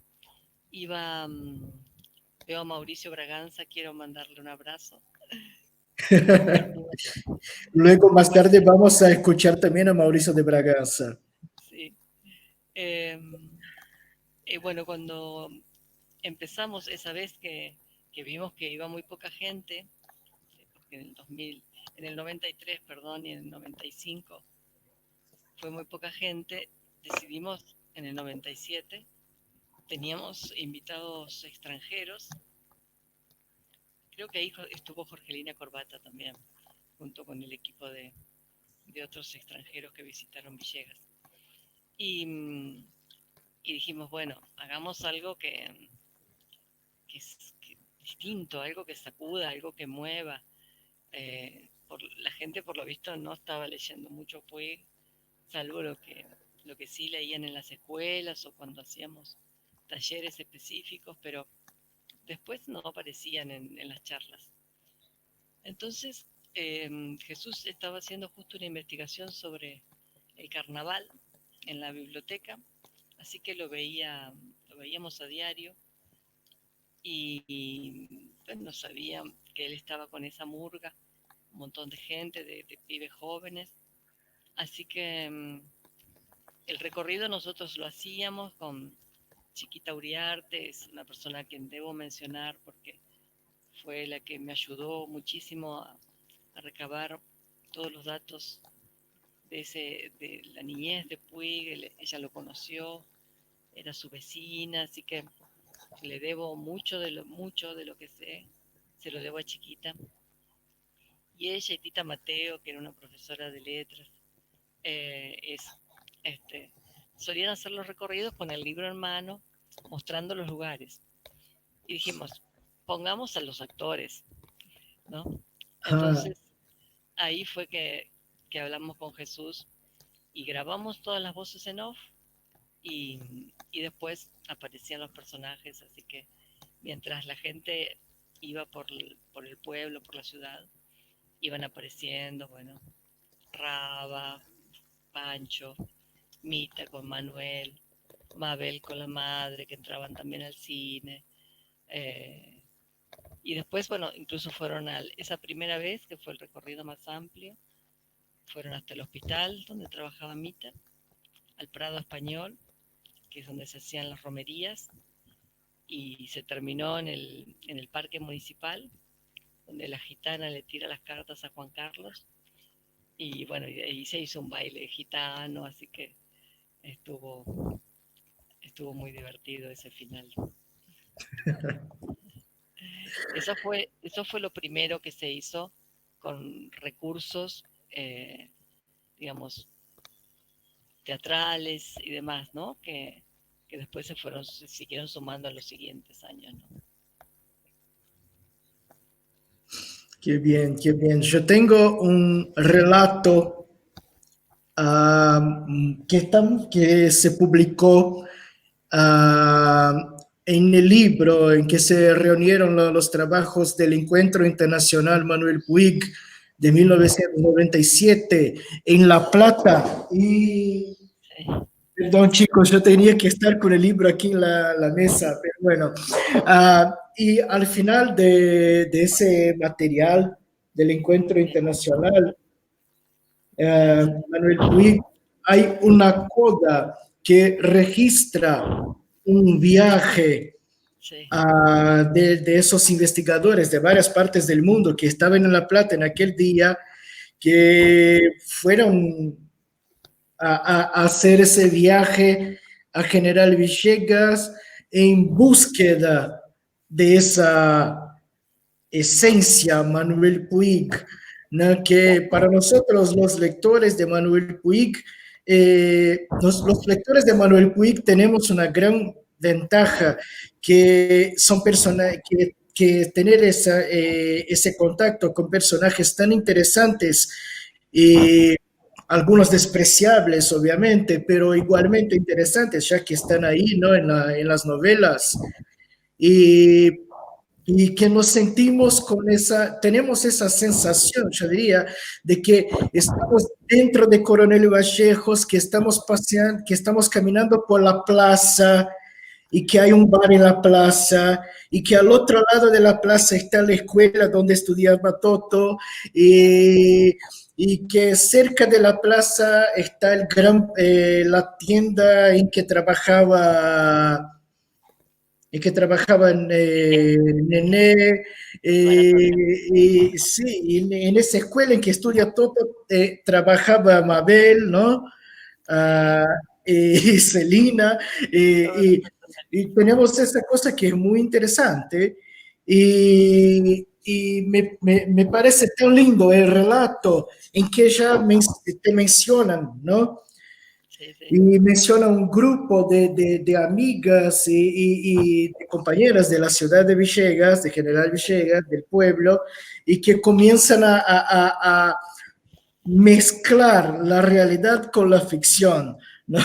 Iba, veo a Mauricio Braganza, quiero mandarle un abrazo. Luego, más tarde, vamos a escuchar también a Mauricio de Braganza. Sí. Bueno, cuando empezamos esa vez que vimos que iba muy poca gente, porque en el 93, perdón, y en el 95 fue muy poca gente, decidimos en el 97, teníamos invitados extranjeros, creo que ahí estuvo Jorgelina Corbata también, junto con el equipo de otros extranjeros que visitaron Villegas. Y dijimos, bueno, hagamos algo que es distinto, algo que sacuda, algo que mueva. La gente, por lo visto, no estaba leyendo mucho Puig, salvo lo que sí leían en las escuelas o cuando hacíamos talleres específicos, pero después no aparecían en las charlas. Entonces, Jesús estaba haciendo justo una investigación sobre el carnaval en la biblioteca, así que lo veíamos a diario y pues, no sabía que él estaba con esa murga, un montón de gente, de pibes jóvenes, así que el recorrido nosotros lo hacíamos con Chiquita Uriarte, es una persona a quien debo mencionar porque fue la que me ayudó muchísimo a recabar todos los datos de la niñez de Puig. Ella lo conoció, era su vecina, así que le debo mucho de lo que sé, se lo debo a Chiquita. Y ella y Tita Mateo, que era una profesora de letras, solían hacer los recorridos con el libro en mano, mostrando los lugares. Y dijimos, pongamos a los actores, ¿no? Entonces, ahí fue que hablamos con Jesús y grabamos todas las voces en off y después aparecían los personajes, así que mientras la gente iba por el pueblo, por la ciudad, iban apareciendo, bueno, Raba, Pancho, Mita con Manuel, Mabel con la madre, que entraban también al cine. Y después, bueno, incluso fueron esa primera vez, que fue el recorrido más amplio, fueron hasta el hospital donde trabajaba Mita, al Prado Español, que es donde se hacían las romerías, y se terminó en el parque municipal, donde la gitana le tira las cartas a Juan Carlos, y bueno, y ahí se hizo un baile gitano, así que estuvo muy divertido ese final. Eso fue lo primero que se hizo con recursos, digamos, teatrales y demás, ¿no? Que después se siguieron sumando a los siguientes años, ¿no? Qué bien, qué bien. Yo tengo un relato que se publicó en el libro en que se reunieron los trabajos del Encuentro Internacional Manuel Puig de 1997 en La Plata. Y, perdón chicos, yo tenía que estar con el libro aquí en la mesa, pero bueno. Y al final de ese material del Encuentro Internacional, Manuel Puig, hay una coda que registra un viaje de esos investigadores de varias partes del mundo que estaban en La Plata en aquel día, que fueron a hacer ese viaje a General Villegas en búsqueda de esa esencia Manuel Puig, ¿no? Que para nosotros los lectores de Manuel Puig, los lectores de Manuel Puig tenemos una gran ventaja, que son personas que tener ese contacto con personajes tan interesantes y algunos despreciables, obviamente, pero igualmente interesantes, ya que están ahí, ¿no? En las novelas. Y y que nos sentimos con tenemos esa sensación, yo diría, de que estamos dentro de Coronel Vallejos, que estamos paseando, que estamos caminando por la plaza y que hay un bar en la plaza y que al otro lado de la plaza está la escuela donde estudiaba Toto y que cerca de la plaza está la tienda en que trabajaba Nené, y sí, en esa escuela en que estudia Toto trabajaba Mabel, ¿no? Ah, y Celina, y tenemos esa cosa que es muy interesante, y me parece tan lindo el relato en que te mencionan, ¿no? Sí, sí. Y menciona un grupo de amigas y de compañeras de la ciudad de Villegas, de General Villegas, del pueblo, y que comienzan a mezclar la realidad con la ficción, ¿no?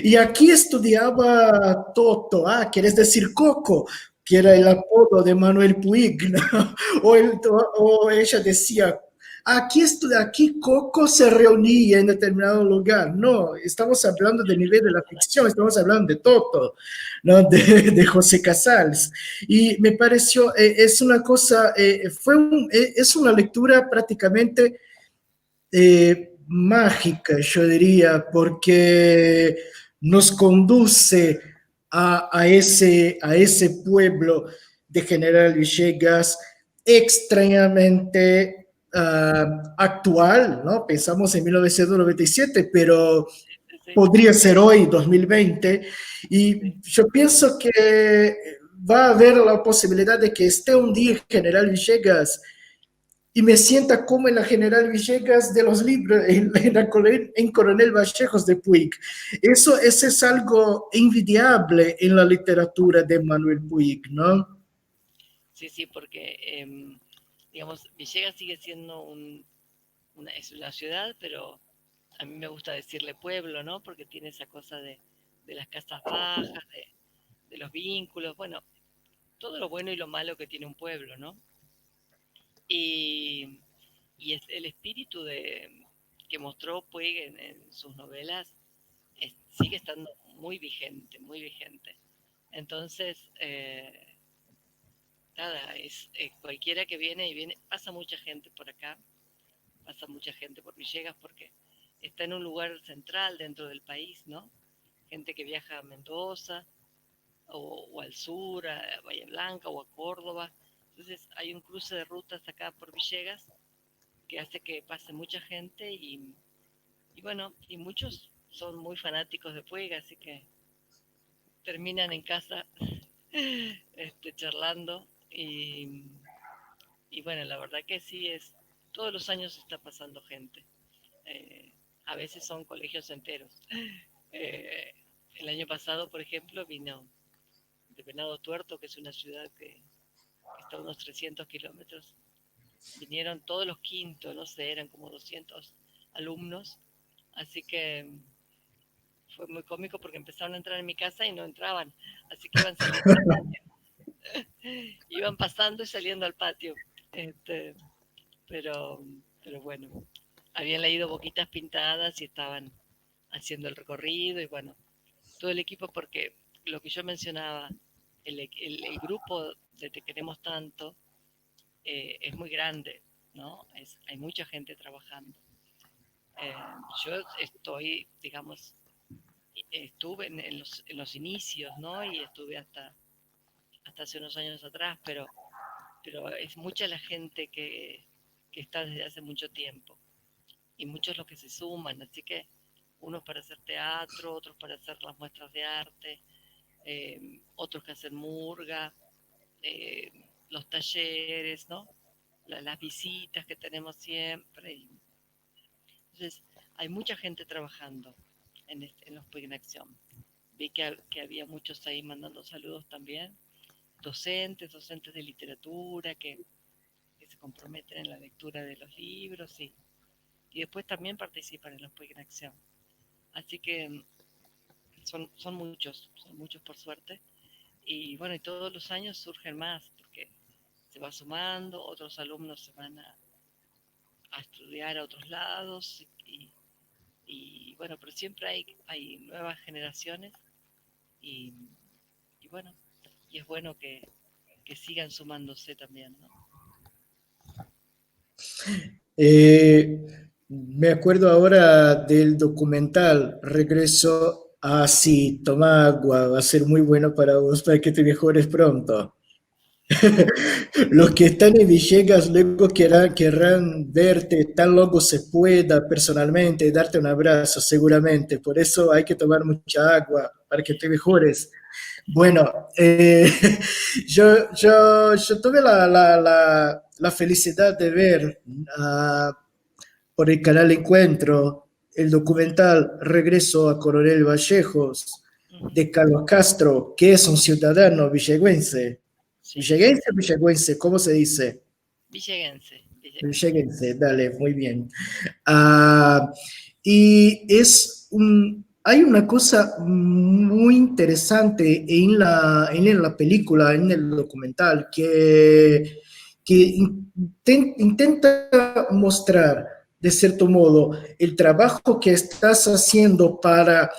Y aquí estudiaba Toto, quieres decir Coco, que era el apodo de Manuel Puig, ¿no? O ella decía, aquí Coco se reunía en determinado lugar. No, estamos hablando del nivel de la ficción, estamos hablando de Toto, ¿no? De José Casals. Y me pareció, es una cosa, es una lectura prácticamente mágica, yo diría, porque nos conduce a ese pueblo de General Villegas extrañamente actual, ¿no? Pensamos en 1997, pero Sí, sí, podría ser hoy, 2020, y sí. yo pienso que va a haber la posibilidad de que esté un día General Villegas y me sienta como en la General Villegas de los libros, en Coronel Vallejos de Puig. Eso es algo envidiable en la literatura de Manuel Puig, ¿no? Sí, sí, porque, digamos, Villegas sigue siendo es una ciudad, pero a mí me gusta decirle pueblo, ¿no? Porque tiene esa cosa de las casas bajas, de los vínculos, bueno, todo lo bueno y lo malo que tiene un pueblo, ¿no? Y, y es el espíritu que mostró Puig en sus novelas sigue estando muy vigente, muy vigente. Entonces, nada, cualquiera que viene y viene, pasa mucha gente por acá, pasa mucha gente por Villegas porque está en un lugar central dentro del país, ¿no? Gente que viaja a Mendoza o al sur, a Bahía Blanca o a Córdoba. Entonces hay un cruce de rutas acá por Villegas que hace que pase mucha gente y bueno, y muchos son muy fanáticos de Puig, así que terminan en casa charlando y bueno, la verdad que sí todos los años está pasando gente. Eh, a veces son colegios enteros. Eh, el año pasado, por ejemplo, vino de Venado Tuerto, que es una ciudad que está a unos 300 kilómetros. Vinieron todos los quintos, no sé, eran como 200 alumnos. Así que fue muy cómico porque empezaron a entrar en mi casa y no entraban. Así que iban saliendo al patio. Iban pasando y saliendo al patio. Este, pero, pero bueno, habían leído Boquitas Pintadas y estaban haciendo el recorrido y bueno, todo el equipo porque lo que yo mencionaba, el grupo de Te Queremos Tanto es muy grande, ¿no? Hay mucha gente trabajando. Eh, yo estoy, digamos, estuve en los inicios, ¿no? Y estuve hasta hace unos años atrás, pero es mucha la gente que está desde hace mucho tiempo y muchos los que se suman, así que unos para hacer teatro, otros para hacer las muestras de arte, otros que hacen murga, eh, los talleres, ¿no? Las visitas que tenemos siempre. Entonces, hay mucha gente trabajando en los Puig en Acción. Vi que había muchos ahí mandando saludos también, docentes de literatura que se comprometen en la lectura de los libros y después también participan en los Puig en Acción. Así que son muchos por suerte. Y bueno, y todos los años surgen más, porque se va sumando, otros alumnos se van a estudiar a otros lados, y bueno, pero siempre hay nuevas generaciones, y, y bueno, y es bueno que sigan sumándose también, ¿no? Eh, Me acuerdo ahora del documental Regreso a sí, toma agua, va a ser muy bueno para vos, para que te mejores pronto. Los que están en Villegas luego querrán verte tan loco se pueda personalmente, darte un abrazo seguramente. Por eso hay que tomar mucha agua para que te mejores. Bueno, yo tuve la felicidad de ver por el canal Encuentro el documental Regreso a Coronel Vallejos Ujú. de Carlos Castro, que es un ciudadano villegüense. Sí, ¿Villeguense o villegüense? ¿Cómo se dice? villeguense, villeguense. Villegüense, dale, muy bien. Ah, y hay una cosa muy interesante en la película, en el documental, que intenta mostrar, de cierto modo, el trabajo que estás haciendo para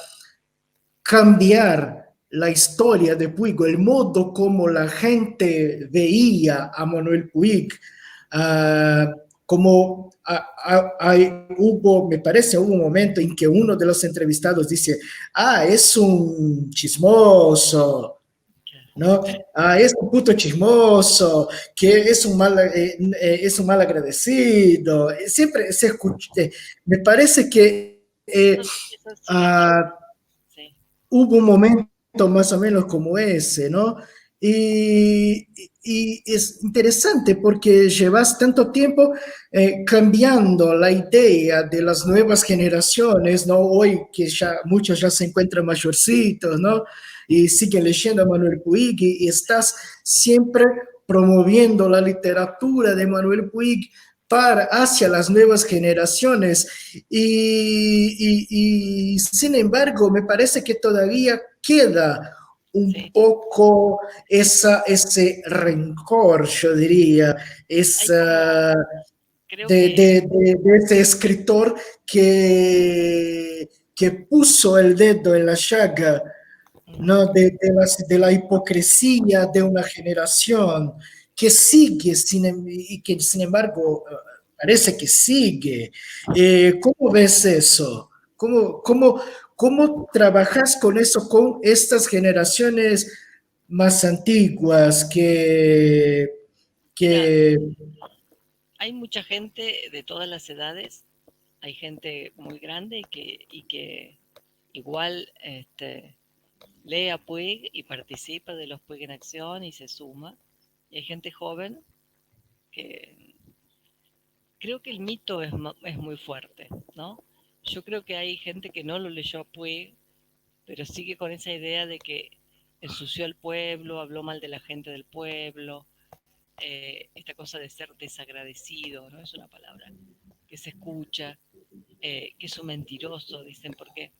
cambiar la historia de Puig, el modo como la gente veía a Manuel Puig, uh, como hubo, me parece, hubo un momento en que uno de los entrevistados dice, es un chismoso, ¿no? Es un puto chismoso, que es un mal agradecido. Siempre se escucha, me parece que No, sí, eso es cierto. Sí. hubo un momento más o menos como ese, ¿no? Y, y es interesante porque llevas tanto tiempo cambiando la idea de las nuevas generaciones, ¿no? Hoy que ya muchos ya se encuentran mayorcitos, ¿no? Y siguen leyendo a Manuel Puig y estás siempre promoviendo la literatura de Manuel Puig hacia las nuevas generaciones. Sin embargo, me parece que todavía queda un Sí. poco ese rencor, yo diría, Hay como, esa, creo que, de ese escritor que puso el dedo en la llaga, ¿no? ujú, De la hipocresía de una generación que sigue y que sin embargo parece que sigue. ¿Cómo ves eso? ¿Cómo trabajas con eso, con estas generaciones más antiguas mira, que hay mucha gente de todas las edades, hay gente muy grande y que igual lee a Puig y participa de los Puig en Acción y se suma. Y hay gente joven que creo que el mito es muy fuerte, ¿no? Yo creo que hay gente que no lo leyó a Puig, pero sigue con esa idea de que ensució al pueblo, habló mal de la gente del pueblo, esta cosa de ser desagradecido, ¿no? Es una palabra que se escucha, que es un mentiroso, dicen, porque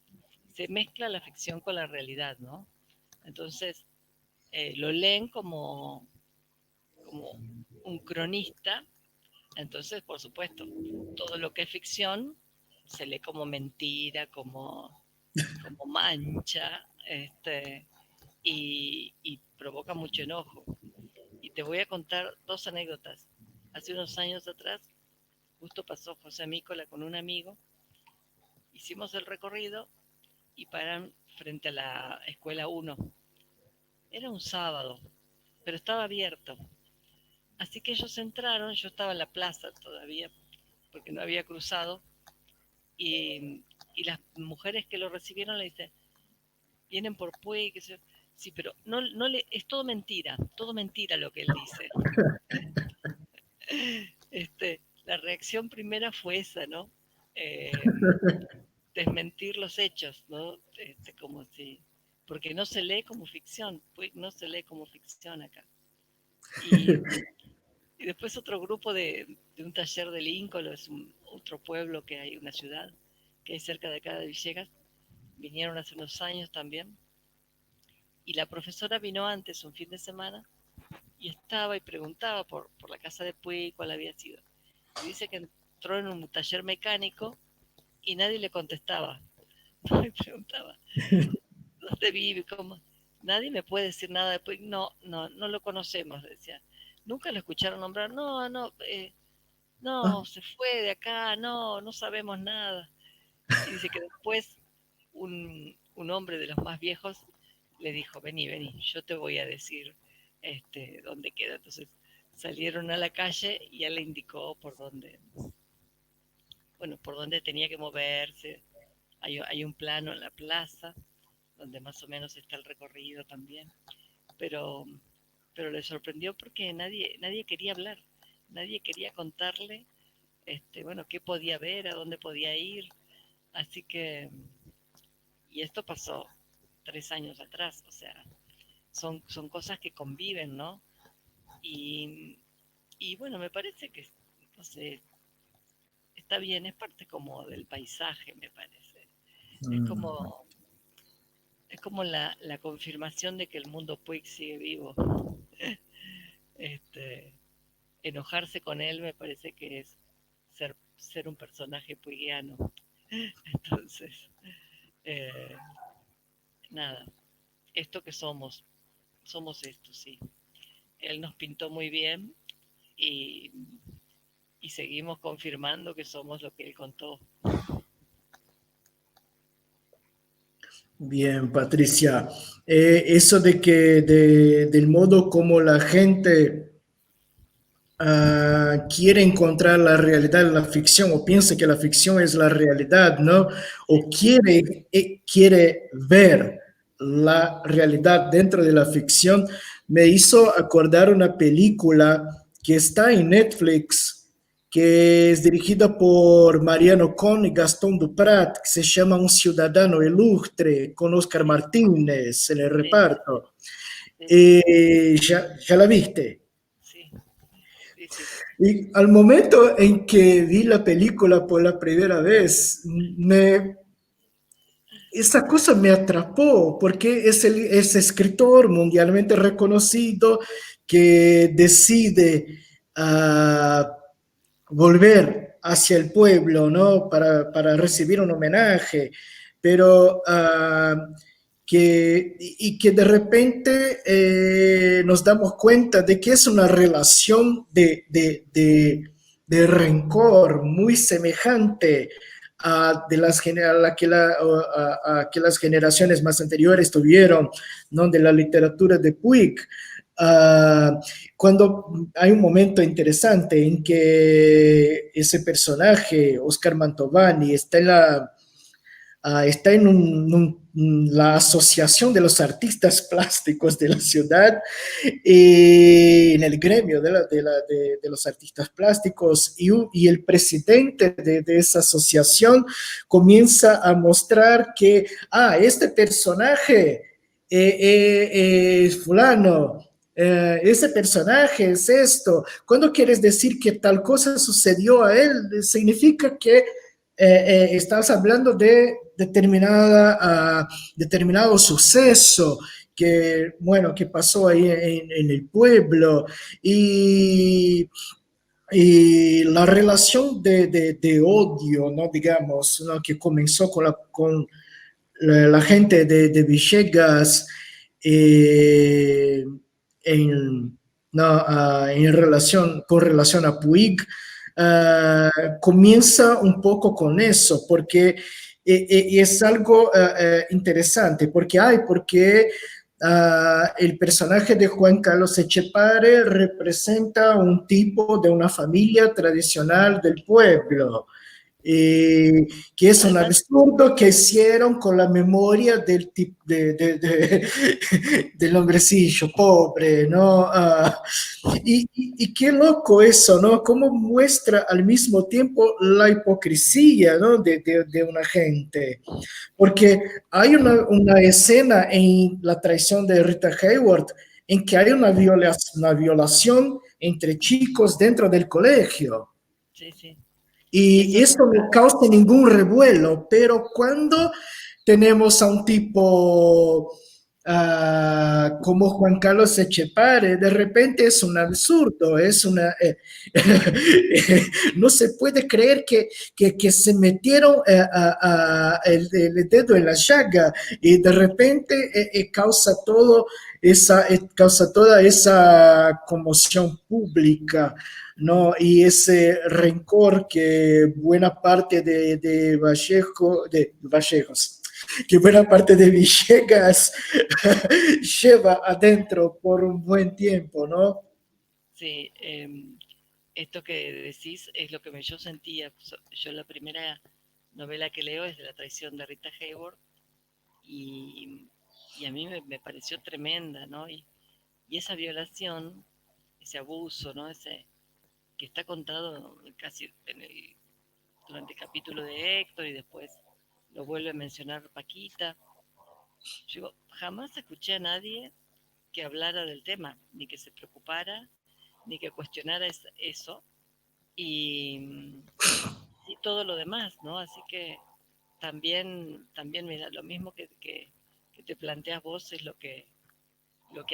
se mezcla la ficción con la realidad, ¿no? Entonces, lo leen como un cronista, entonces, por supuesto, todo lo que es ficción se lee como mentira, como mancha, y provoca mucho enojo. Y te voy a contar dos anécdotas. Hace unos años atrás, justo pasó José Mícola con un amigo, hicimos el recorrido y paran frente a la escuela 1. Era un sábado, pero estaba abierto. Así que ellos entraron, yo estaba en la plaza todavía, porque no había cruzado, y las mujeres que lo recibieron le dicen, vienen por Puey, que se... Sí, pero no es todo mentira lo que él dice. La reacción primera fue esa, ¿no? Eh, Desmentir los hechos, ¿no? Como si, porque no se lee como ficción, pues no se lee como ficción acá. Y, y después otro grupo de un taller de Lincoln, es otro pueblo que hay, una ciudad que hay cerca de acá de Villegas, vinieron hace unos años también, Y la profesora vino antes, un fin de semana, y estaba y preguntaba por la casa de Puig cuál había sido. Y dice que entró en un taller mecánico y nadie le contestaba. Y preguntaba, ¿dónde vive? ¿Cómo? Nadie me puede decir nada de Puig. No lo conocemos, decía. Nunca lo escucharon nombrar. No, se fue de acá, no sabemos nada. Y dice que después un hombre de los más viejos le dijo, vení, yo te voy a decir dónde queda. Entonces salieron a la calle y él le indicó por dónde tenía que moverse. Hay un plano en la plaza donde más o menos está el recorrido también, pero le sorprendió porque nadie quería hablar, nadie quería contarle qué podía ver, a dónde podía ir. Así que, y esto pasó 3 años atrás, o sea, son cosas que conviven, ¿no? Y bueno, me parece que, no sé, está bien, es parte como del paisaje, me parece. Es como la confirmación de que el mundo Puig sigue vivo. Enojarse con él me parece que es ser un personaje puiguiano. Entonces, nada, esto que somos esto, sí. Él nos pintó muy bien y seguimos confirmando que somos lo que él contó. Bien, Patricia. Eso de que del modo como la gente quiere encontrar la realidad en la ficción o piensa que la ficción es la realidad, ¿no? O quiere ver la realidad dentro de la ficción, me hizo acordar una película que está en Netflix, que es dirigida por Mariano Con y Gastón Duprat, que se llama Un ciudadano ilustre, con Oscar Martínez en el reparto. ¿Ya la viste? Sí. Y al momento en que vi la película por la primera vez, esa cosa me atrapó, porque es escritor mundialmente reconocido que decide volver hacia el pueblo, ¿no? Para recibir un homenaje, pero que de repente nos damos cuenta de que es una relación de rencor muy semejante a la que las generaciones más anteriores tuvieron, ¿no? De la literatura de Puig. Cuando hay un momento interesante en que ese personaje, Oscar Mantovani, está en la asociación de los artistas plásticos de la ciudad, en el gremio de los artistas plásticos, y el presidente de esa asociación comienza a mostrar que, este personaje es fulano, ese personaje es esto. Cuando quieres decir que tal cosa sucedió a él, significa que estás hablando de determinado suceso que pasó ahí en el pueblo, y la relación de odio, ¿no? Digamos, ¿no? Que comenzó con la gente de Villegas, eh, en, no, con relación a Puig, comienza un poco con eso, porque es algo interesante, porque el personaje de Juan Carlos Echepare representa un tipo de una familia tradicional del pueblo, que es un absurdo que hicieron con la memoria del hombrecillo pobre, ¿no? Y qué loco eso, ¿no? Cómo muestra al mismo tiempo la hipocresía, ¿no? de una gente. Porque hay una escena en La traición de Rita Hayworth en que hay una violación entre chicos dentro del colegio. Sí. Y eso no causa ningún revuelo, pero cuando tenemos a un tipo como Juan Carlos Echepare, de repente es un absurdo, no se puede creer que se metieron el dedo en la llaga y de repente causa toda esa conmoción pública, ¿no? Y ese rencor que buena parte de Vallejos, que buena parte de Villegas lleva adentro por un buen tiempo, ¿no? Sí, esto que decís es lo que yo sentía. Yo la primera novela que leo es de La traición de Rita Hayworth y, y a mí me pareció tremenda, ¿no? Y esa violación, ese abuso, ¿no? Ese que está contado casi durante el capítulo de Héctor y después lo vuelve a mencionar Paquita. Yo jamás escuché a nadie que hablara del tema, ni que se preocupara, ni que cuestionara eso y, y todo lo demás, ¿no? Así que también mira, lo mismo que te planteas vos es lo que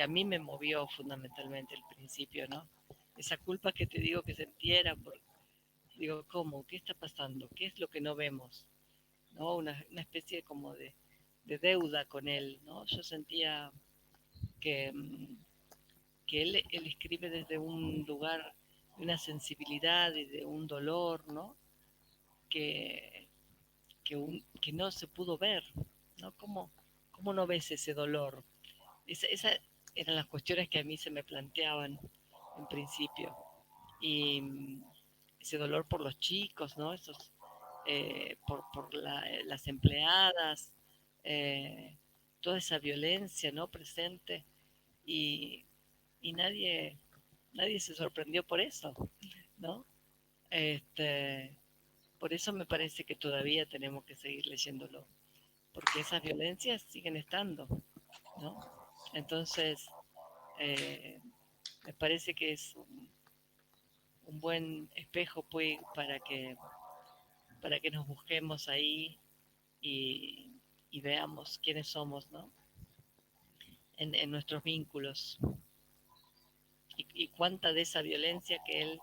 a mí me movió fundamentalmente al principio, ¿no? Esa culpa que te digo que sentiera, digo, ¿cómo? ¿Qué está pasando? ¿Qué es lo que no vemos? ¿No? Una especie como de deuda con él, ¿no? Yo sentía que, que él escribe desde un lugar de una sensibilidad y de un dolor, ¿no? Que, que no se pudo ver, ¿no? ¿Cómo no ves ese dolor? Esa eran las cuestiones que a mí se me planteaban en principio. Y ese dolor por los chicos, ¿no? Por las empleadas, toda esa violencia, ¿no? Presente. Y, y nadie se sorprendió por eso, ¿no? Este, por eso me parece que todavía tenemos que seguir leyéndolo, porque esas violencias siguen estando, ¿no? Entonces, eh, me parece que es un buen espejo pues, para que nos busquemos ahí y veamos quiénes somos, ¿no? En nuestros vínculos y cuánta de esa violencia que él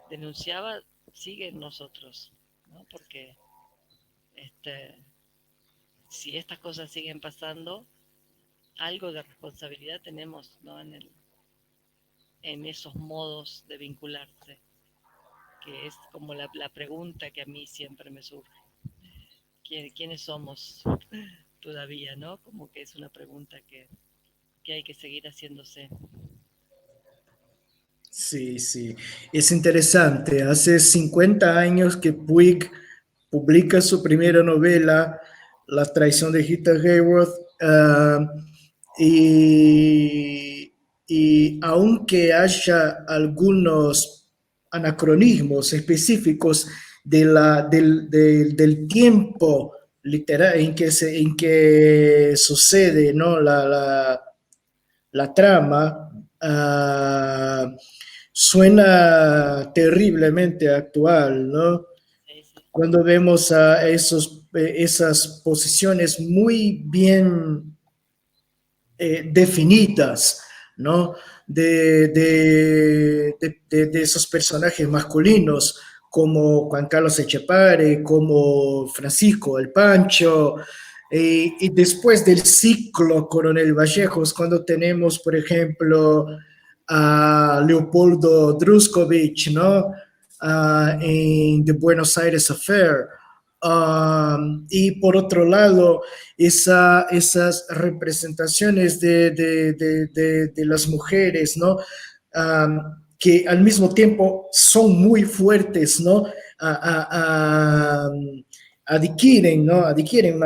denunciaba sigue en nosotros, ¿no? Porque si estas cosas siguen pasando, algo de responsabilidad tenemos, ¿no? En esos modos de vincularse, que es como la pregunta que a mí siempre me surge. ¿Quiénes somos todavía, no? Como que es una pregunta que hay que seguir haciéndose. Sí, sí, es interesante. Hace 50 años que Puig publica su primera novela, La traición de Rita Hayworth, y, y aunque haya algunos anacronismos específicos del tiempo literal en que sucede, ¿no? La trama, suena terriblemente actual, ¿no? Sí, sí. Cuando vemos a esas posiciones muy bien definidas, ¿no? De esos personajes masculinos como Juan Carlos Echepare, como Francisco el Pancho, y después del ciclo Coronel Vallejos, cuando tenemos, por ejemplo, a Leopoldo Druskovich, ¿no? En The Buenos Aires Affair. Y por otro lado, esas representaciones de las mujeres, ¿no? Que al mismo tiempo son muy fuertes, ¿no? Adquieren, ¿no? Adquieren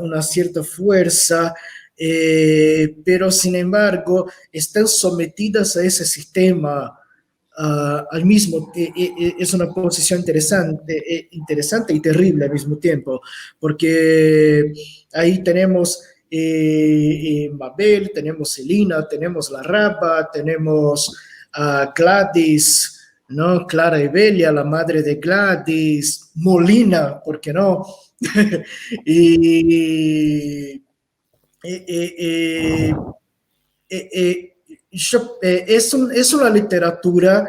una cierta fuerza, pero sin embargo están sometidas a ese sistema. Al mismo es una posición interesante y terrible al mismo tiempo, porque ahí tenemos Mabel, tenemos Selina, tenemos La Rapa, tenemos Gladys, ¿no? Clara Evelia, la madre de Gladys, Molina, ¿por qué no? y, eh, eh, eh, eh, es una literatura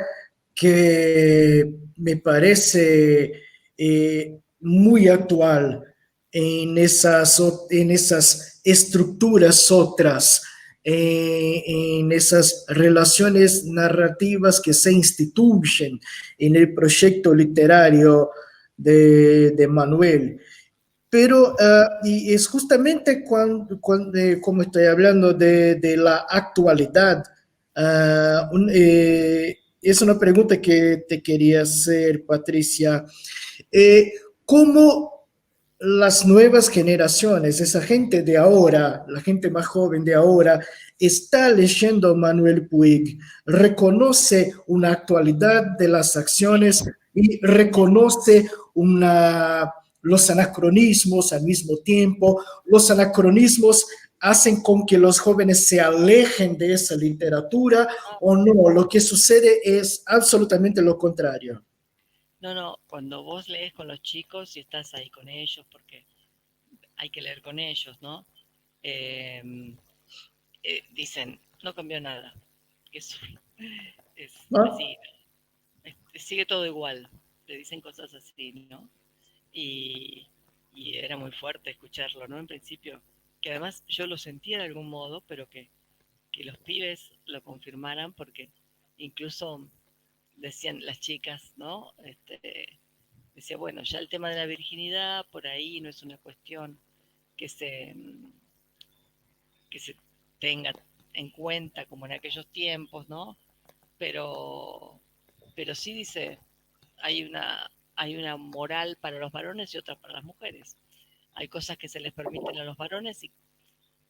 que me parece muy actual en esas estructuras otras, en esas relaciones narrativas que se instituyen en el proyecto literario de Manuel. Pero y es justamente como estoy hablando de la actualidad, es una pregunta que te quería hacer, Patricia. Eh, ¿Cómo las nuevas generaciones, esa gente de ahora, la gente más joven de ahora, está leyendo Manuel Puig, reconoce una actualidad de las acciones y reconoce una, los anacronismos al mismo tiempo? Los anacronismos hacen con que los jóvenes se alejen de esa literatura o no, lo que sucede es absolutamente lo contrario. No, no, cuando vos lees con los chicos y estás ahí con ellos, porque hay que leer con ellos, ¿no? Eh, Dicen, no cambió nada. Eso es ¿No? así, sigue todo igual. Te dicen cosas así, ¿no? Y, y era muy fuerte escucharlo, ¿no? En principio, que además yo lo sentía de algún modo, pero que los pibes lo confirmaran porque incluso decían las chicas, ¿no? Decía, bueno, ya el tema de la virginidad por ahí no es una cuestión que se, que se tenga en cuenta como en aquellos tiempos, ¿no? Pero, pero sí dice, hay una moral para los varones y otra para las mujeres. Hay cosas que se les permiten a los varones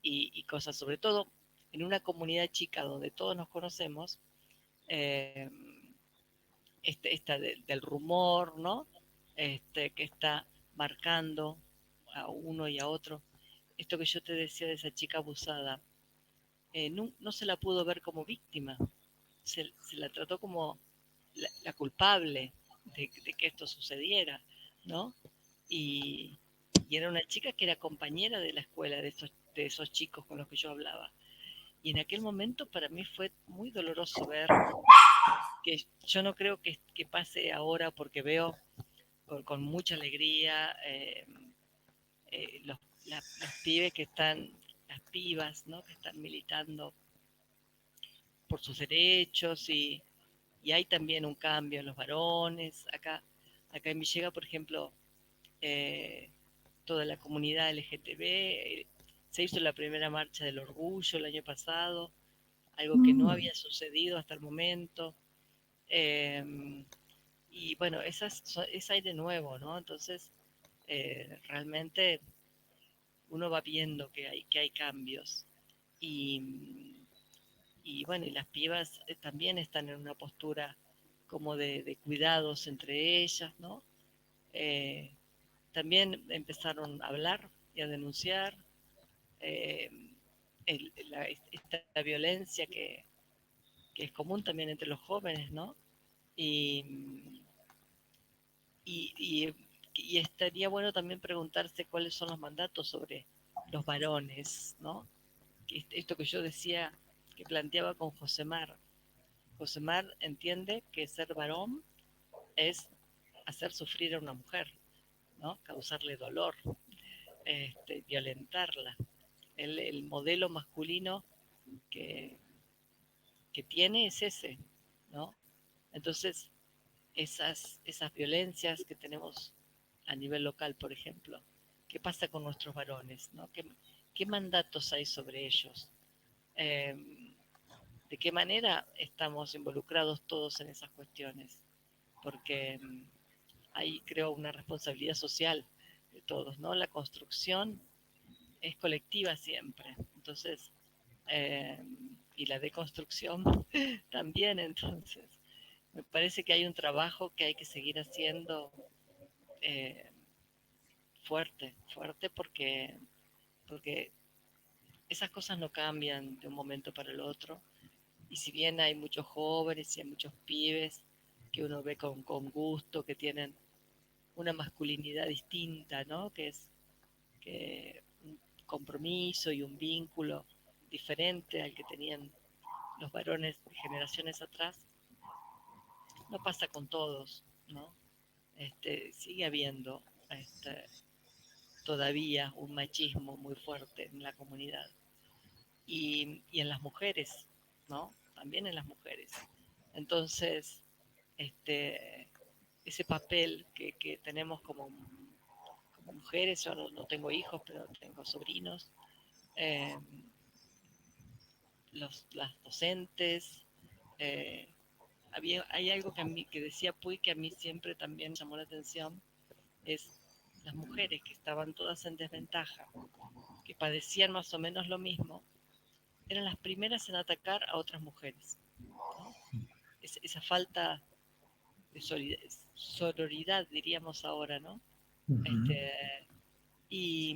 y cosas, sobre todo en una comunidad chica donde todos nos conocemos, eh, del rumor, ¿no? Que está marcando a uno y a otro. Esto que yo te decía de esa chica abusada, no se la pudo ver como víctima, se la trató como la culpable de que esto sucediera, ¿no? Y, y era una chica que era compañera de la escuela de esos chicos con los que yo hablaba. Y en aquel momento para mí fue muy doloroso ver que yo no creo que pase ahora porque veo con mucha alegría los, los pibes que están, las pibas, ¿no? Que están militando por sus derechos y hay también un cambio en los varones. Acá en Villega, por ejemplo, eh, toda la comunidad LGTB, se hizo la primera marcha del orgullo el año pasado, algo que no había sucedido hasta el momento. Eh, y bueno, es aire nuevo, ¿no? Entonces, realmente uno va viendo que hay cambios. Y, y bueno, y las pibas también están en una postura como de cuidados entre ellas, ¿no? Eh, También empezaron a hablar y a denunciar eh, esta violencia que es común también entre los jóvenes, ¿no? Y, y, y, y estaría bueno también preguntarse cuáles son los mandatos sobre los varones, ¿no? Esto que yo decía, que planteaba con Josemar. Josemar entiende que ser varón es hacer sufrir a una mujer, ¿no? Causarle dolor, violentarla. El modelo masculino que, que tiene es ese, ¿no? Entonces, esas violencias que tenemos a nivel local, por ejemplo, ¿qué pasa con nuestros varones? ¿No? ¿Qué mandatos hay sobre ellos? Eh, ¿De qué manera estamos involucrados todos en esas cuestiones? Porque hay, creo, una responsabilidad social de todos, ¿no? La construcción es colectiva siempre. Entonces, eh, y la deconstrucción también, entonces. Me parece que hay un trabajo que hay que seguir haciendo eh, fuerte, fuerte porque esas cosas no cambian de un momento para el otro. Y si bien hay muchos jóvenes y hay muchos pibes que uno ve con gusto, que tienen una masculinidad distinta, ¿no? Que compromiso y un vínculo diferente al que tenían los varones de generaciones atrás. No pasa con todos, ¿no? Sigue habiendo todavía un machismo muy fuerte en la comunidad y en las mujeres, ¿no? También en las mujeres. Entonces, ese papel que tenemos como mujeres, yo no tengo hijos, pero tengo sobrinos, las docentes, hay algo que decía Puy que a mí siempre también llamó la atención, es las mujeres que estaban todas en desventaja, que padecían más o menos lo mismo, eran las primeras en atacar a otras mujeres, ¿no? Esa falta de sororidad, diríamos ahora, ¿no? Uh-huh. Y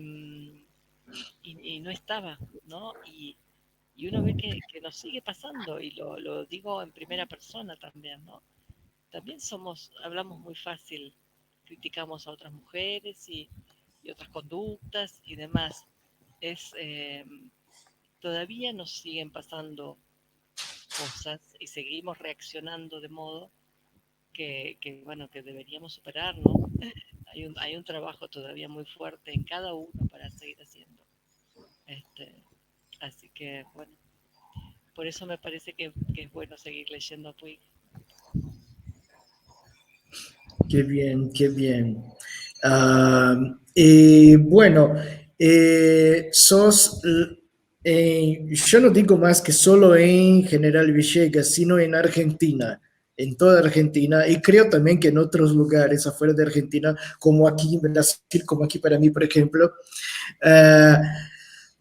no estaba, ¿no? Y uno ve que nos sigue pasando, y lo digo en primera persona también, ¿no? También hablamos muy fácil, criticamos a otras mujeres y otras conductas y demás. Todavía nos siguen pasando cosas y seguimos reaccionando de modo bueno, que deberíamos superar, ¿no? Hay un trabajo todavía muy fuerte en cada uno para seguir haciendo. Así que, bueno, por eso me parece que es bueno seguir leyendo a Puig. Qué bien, qué bien. Bueno, yo no digo más que solo en General Villegas, sino en Argentina, en toda Argentina, y creo también que en otros lugares afuera de Argentina, como aquí en Brasil, como aquí para mí, por ejemplo, eh,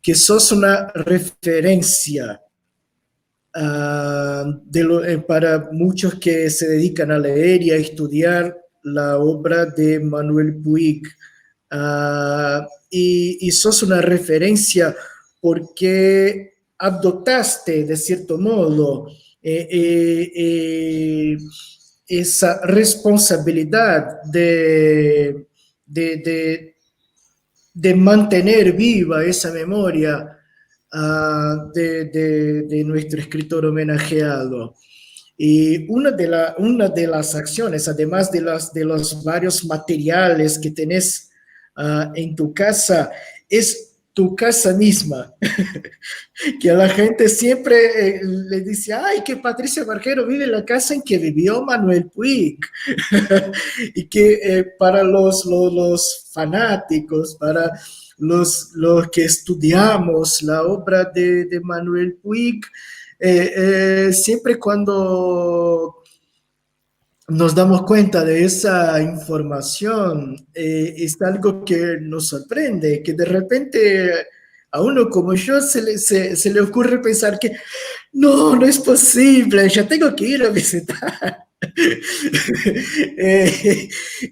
que sos una referencia para muchos que se dedican a leer y a estudiar la obra de Manuel Puig. Y sos una referencia porque adoptaste, de cierto modo, eh, eh, eh, esa responsabilidad de, de, de mantener viva esa memoria de nuestro escritor homenajeado. Y una de las acciones, además de los varios materiales que tenés en tu casa, es tu casa misma, que a la gente siempre le dice, ay, que Patricia Barquero vive en la casa en que vivió Manuel Puig, y que para los fanáticos, para los que estudiamos la obra de Manuel Puig, siempre cuando nos damos cuenta de esa información, es algo que nos sorprende, que de repente a uno como yo se le ocurre pensar que no es posible, ya tengo que ir a visitar.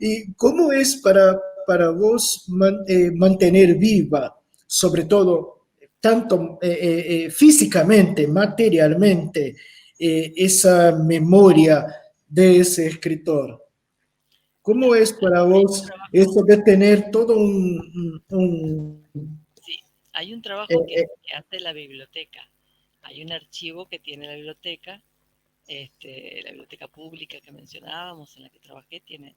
¿Y cómo es para vos mantener viva, sobre todo, tanto físicamente, materialmente, esa memoria de ese escritor? ¿Cómo es para Hay un vos trabajo, eso de tener todo sí, hay un trabajo eh, que hace la biblioteca. Hay un archivo que tiene la biblioteca pública que mencionábamos, en la que trabajé, tiene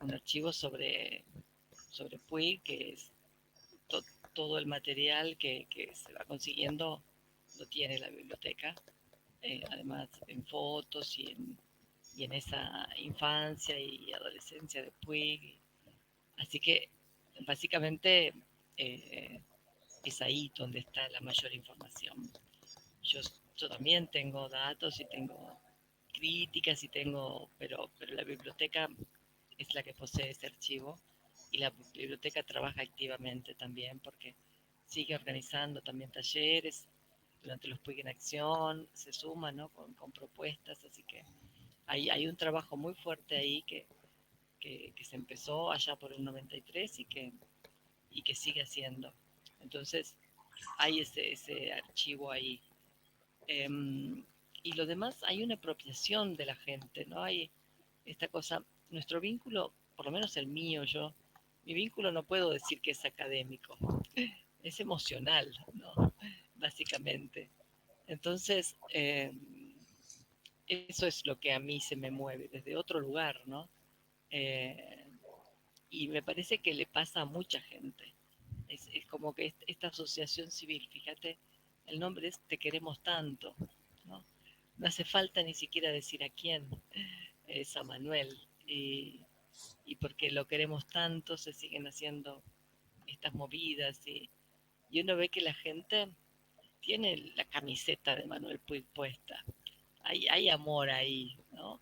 un archivo sobre Puig, que es todo el material que se va consiguiendo, lo tiene la biblioteca, además en fotos y en esa infancia y adolescencia de Puig. Así que básicamente eh, es ahí donde está la mayor información. Yo, yo también tengo datos y tengo críticas pero la biblioteca es la que posee ese archivo, y la biblioteca trabaja activamente también porque sigue organizando también talleres durante los Puig en Acción, se suma, ¿no? con propuestas, así que hay un trabajo muy fuerte ahí que se empezó allá por el 93 y que sigue haciendo. Entonces hay ese archivo ahí. Y lo demás, hay una apropiación de la gente, ¿no? Hay esta cosa, nuestro vínculo, por lo menos el mío, mi vínculo no puedo decir que es académico, es emocional, ¿no? Básicamente. Entonces, eso es lo que a mí se me mueve desde otro lugar, ¿no? Eh, y me parece que le pasa a mucha gente. Es como que esta asociación civil, fíjate, el nombre es Te queremos tanto, ¿no? No hace falta ni siquiera decir a quién, es a Manuel. Y porque lo queremos tanto, se siguen haciendo estas movidas y uno ve que la gente tiene la camiseta de Manuel Puig puesta. Hay amor ahí, ¿no?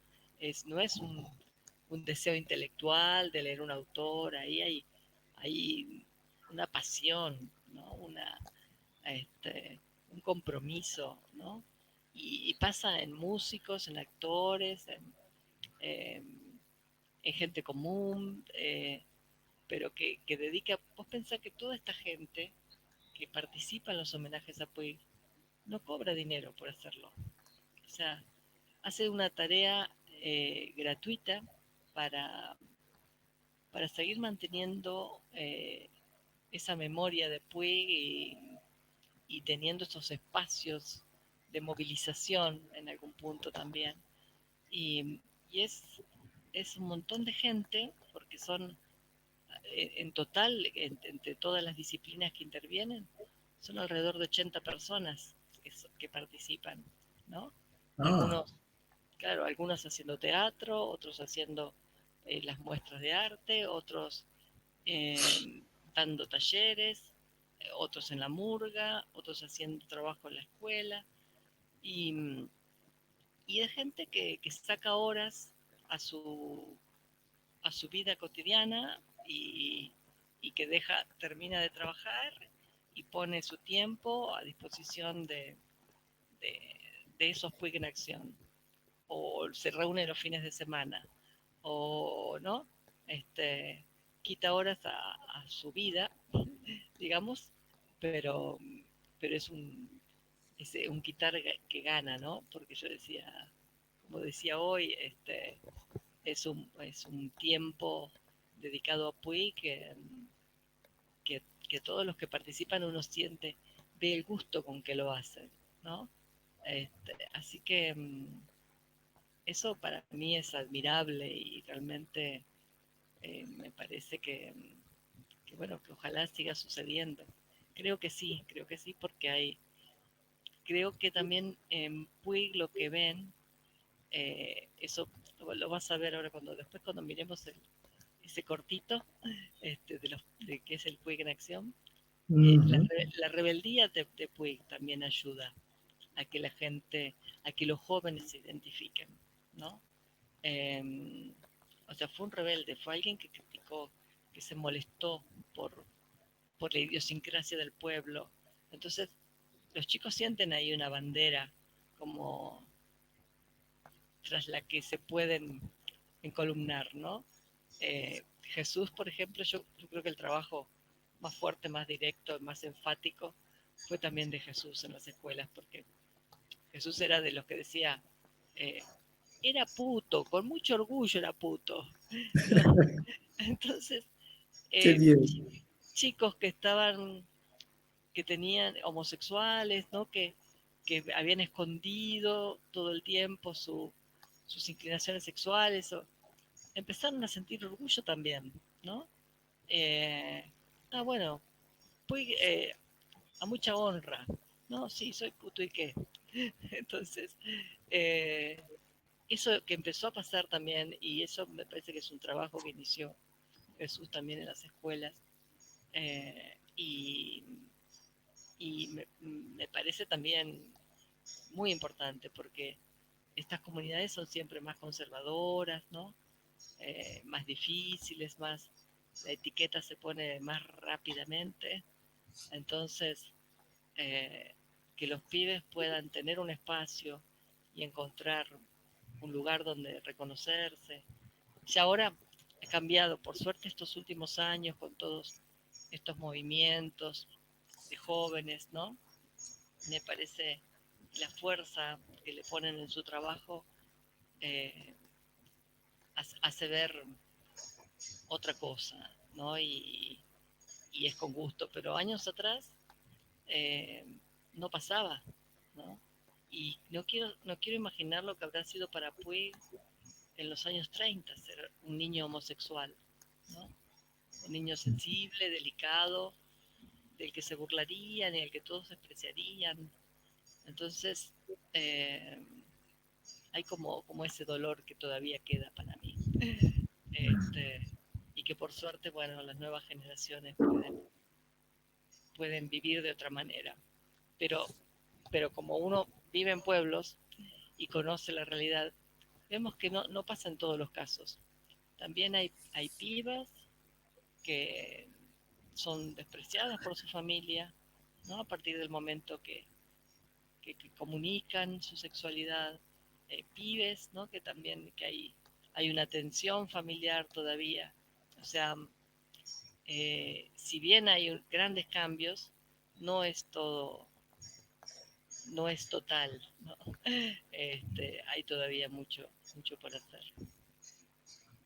No es un deseo intelectual de leer un autor, ahí hay una pasión, ¿no? Este, un compromiso, ¿no? Y pasa en músicos, en actores, eh, en gente común, pero que dedica, vos pensás que toda esta gente que participa en los homenajes a Puig no cobra dinero por hacerlo. O sea, hace una tarea gratuita para, para seguir manteniendo esa memoria de Puig y teniendo esos espacios de movilización en algún punto también. Y, y es un montón de gente, porque son en total, entre todas las disciplinas que intervienen, son alrededor de 80 personas que participan, ¿no? Ah, Algunos, claro, algunos haciendo teatro, otros haciendo las muestras de arte, otros eh, dando talleres, otros en la murga, otros haciendo trabajo en la escuela, y, y es gente que saca horas a a su vida cotidiana y que termina de trabajar y pone su tiempo a disposición de, de esos Puig en acción, o se reúne los fines de semana, o no, este, quita horas a su vida, digamos, pero, pero es un quitar que gana, ¿no? Porque yo decía, como decía hoy, es un tiempo dedicado a Puig que todos los que participan uno siente, ve el gusto con que lo hacen, ¿no? Así que eso para mí es admirable y realmente me parece que, bueno, que ojalá siga sucediendo. Creo que sí, porque creo que también en Puig lo que ven, eso lo vas a ver ahora después cuando miremos ese cortito de que es el Puig en acción. ujú. La rebeldía de Puig también ayuda a que la gente, a que los jóvenes se identifiquen, ¿no? Eh, o sea, fue un rebelde, fue alguien que criticó, que se molestó por, por la idiosincrasia del pueblo. Entonces, los chicos sienten ahí una bandera como tras la que se pueden encolumnar, ¿no? Jesús, por ejemplo, yo creo que el trabajo más fuerte, más directo, más enfático fue también de Jesús en las escuelas, porque Jesús era de los que decía, eh, era puto, con mucho orgullo era puto, ¿no? Entonces, Qué eh, bien. chicos que tenían homosexuales, ¿no? Que habían escondido todo el tiempo sus inclinaciones sexuales, empezaron a sentir orgullo también, ¿no? Eh, bueno, pues a mucha honra, ¿no? Sí, soy puto y qué. Entonces, eh, eso que empezó a pasar también, y eso me parece que es un trabajo que inició Jesús también en las escuelas, eh, y, y me parece también muy importante porque estas comunidades son siempre más conservadoras, ¿no? Más difíciles, la etiqueta se pone más rápidamente, entonces eh, que los pibes puedan tener un espacio y encontrar un lugar donde reconocerse. Ya ahora ha cambiado, por suerte, estos últimos años con todos estos movimientos de jóvenes, ¿no? Me parece la fuerza que le ponen en su trabajo eh, hace ver otra cosa, ¿no? y es con gusto, pero años atrás no pasaba, ¿no? Y no quiero imaginar lo que habrá sido para Puig en los años 30, ser un niño homosexual, ¿no? Un niño sensible, delicado, del que se burlarían y del que todos despreciarían. Entonces, hay como ese dolor que todavía queda para mí. Y que por suerte, bueno, las nuevas generaciones pueden vivir de otra manera. Pero como uno vive en pueblos y conoce la realidad, vemos que no pasa en todos los casos. También hay pibas que son despreciadas por su familia, ¿no? A partir del momento que comunican su sexualidad, pibes, ¿no? Que también hay una tensión familiar todavía. O sea, si bien hay grandes cambios, no es todo, no es total, ¿no? Hay todavía mucho por hacer.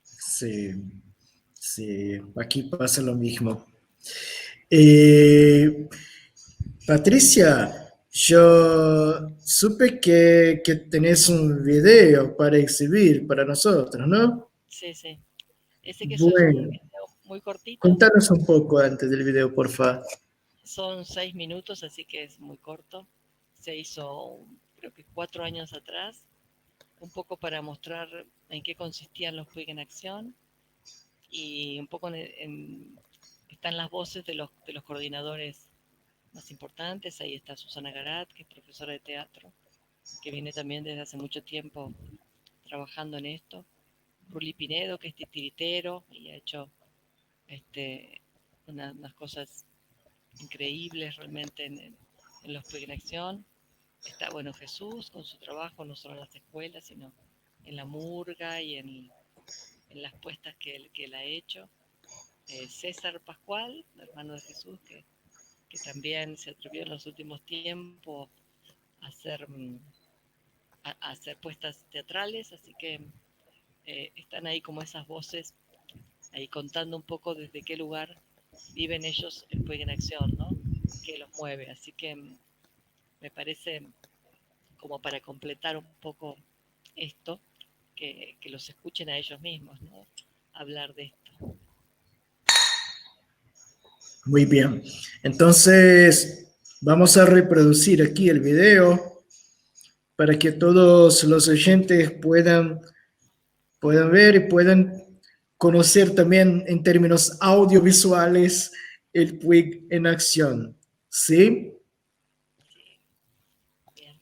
Sí, sí, aquí pasa lo mismo. Patricia, yo supe que tenés un video para exhibir para nosotros, ¿no? Sí. Ese que es un Bueno, video muy cortito. contanos un poco antes del video, por favor. Son 6 minutos, así que es muy corto. Se hizo, creo que 4 años atrás, un poco para mostrar en qué consistían los Puig en acción y un poco están las voces de los coordinadores más importantes. Ahí está Susana Garat, que es profesora de teatro, que viene también desde hace mucho tiempo trabajando en esto. Ruli Pinedo, que es titiritero y ha hecho unas cosas increíbles realmente en los Puig en acción. Está, bueno, Jesús con su trabajo, no solo en las escuelas, sino en la murga y en las puestas que él ha hecho. César Pascual, hermano de Jesús, que también se atrevió en los últimos tiempos a hacer puestas teatrales, así que están ahí como esas voces, ahí contando un poco desde qué lugar viven ellos el Puig en acción, ¿no? Que los mueve, así que me parece como para completar un poco esto, que los escuchen a ellos mismos, ¿no? Hablar de esto. Muy bien. Entonces, vamos a reproducir aquí el video para que todos los oyentes puedan ver y puedan conocer también en términos audiovisuales el Puig en acción. ¿Sí? Sí, bien.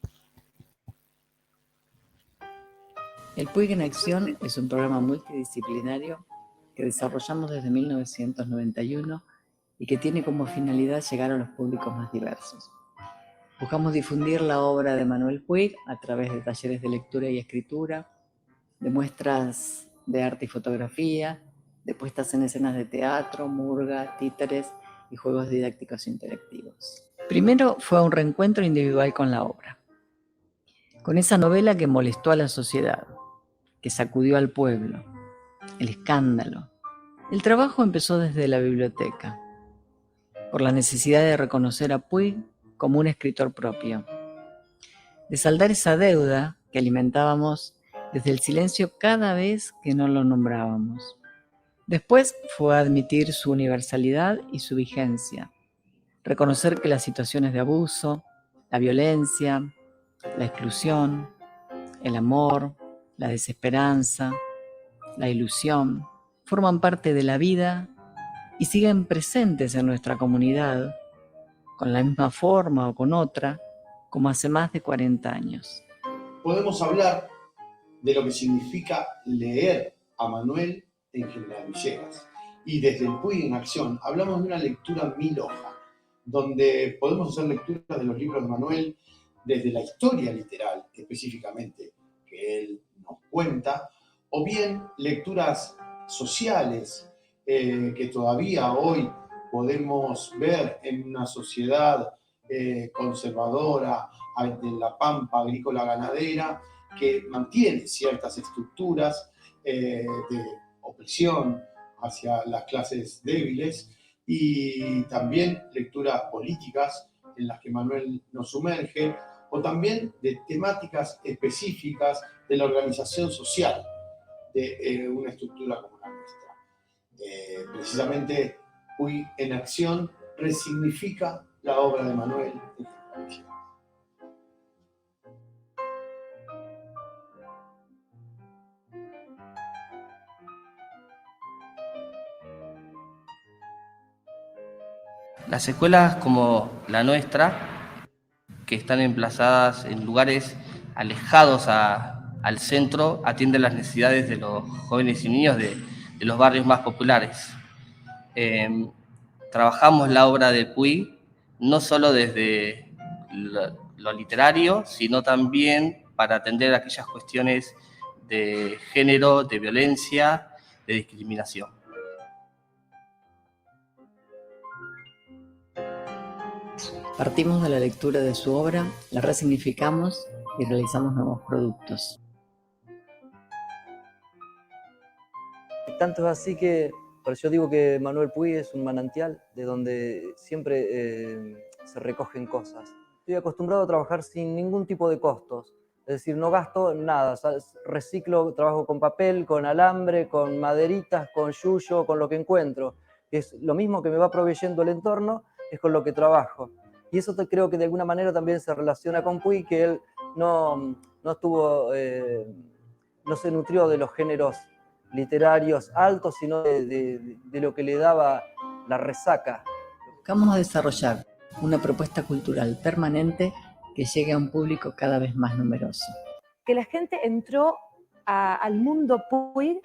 El Puig en Acción es un programa multidisciplinario que desarrollamos desde 1991 y que tiene como finalidad llegar a los públicos más diversos. Buscamos difundir la obra de Manuel Puig a través de talleres de lectura y escritura, de muestras de arte y fotografía, de puestas en escenas de teatro, murga, títeres y juegos didácticos interactivos. Primero fue un reencuentro individual con la obra, con esa novela que molestó a la sociedad, que sacudió al pueblo, el escándalo. El trabajo empezó desde la biblioteca, por la necesidad de reconocer a Puig como un escritor propio, de saldar esa deuda que alimentábamos desde el silencio cada vez que no lo nombrábamos. Después fue admitir su universalidad y su vigencia, reconocer que las situaciones de abuso, la violencia, la exclusión, el amor, la desesperanza, la ilusión, forman parte de la vida y siguen presentes en nuestra comunidad, con la misma forma o con otra, como hace más de 40 años. Podemos hablar de lo que significa leer a Manuel en General Villegas. Y desde el Puig en Acción hablamos de una lectura 1000 hojas, donde podemos hacer lecturas de los libros de Manuel desde la historia literal, específicamente, que él nos cuenta, o bien lecturas sociales que todavía hoy podemos ver en una sociedad conservadora, de la pampa agrícola ganadera, que mantiene ciertas estructuras de opresión hacia las clases débiles, y también lecturas políticas en las que Manuel nos sumerge, o también de temáticas específicas de la organización social de una estructura como la nuestra. Precisamente, Puig en Acción resignifica la obra de Manuel en General. Las escuelas como la nuestra, que están emplazadas en lugares alejados al centro, atienden las necesidades de los jóvenes y niños de los barrios más populares. Trabajamos la obra de Puig no solo desde lo literario, sino también para atender aquellas cuestiones de género, de violencia, de discriminación. Partimos de la lectura de su obra, la resignificamos y realizamos nuevos productos. Tanto es así que, por eso yo digo que Manuel Puig es un manantial de donde siempre se recogen cosas. Estoy acostumbrado a trabajar sin ningún tipo de costos, es decir, no gasto nada, reciclo, trabajo con papel, con alambre, con maderitas, con yuyo, con lo que encuentro. Es lo mismo que me va proveyendo el entorno, es con lo que trabajo. Y eso creo que de alguna manera también se relaciona con Puig, que él no se nutrió de los géneros literarios altos, sino de lo que le daba la resaca. Buscamos desarrollar una propuesta cultural permanente que llegue a un público cada vez más numeroso. Que la gente entró al mundo Puig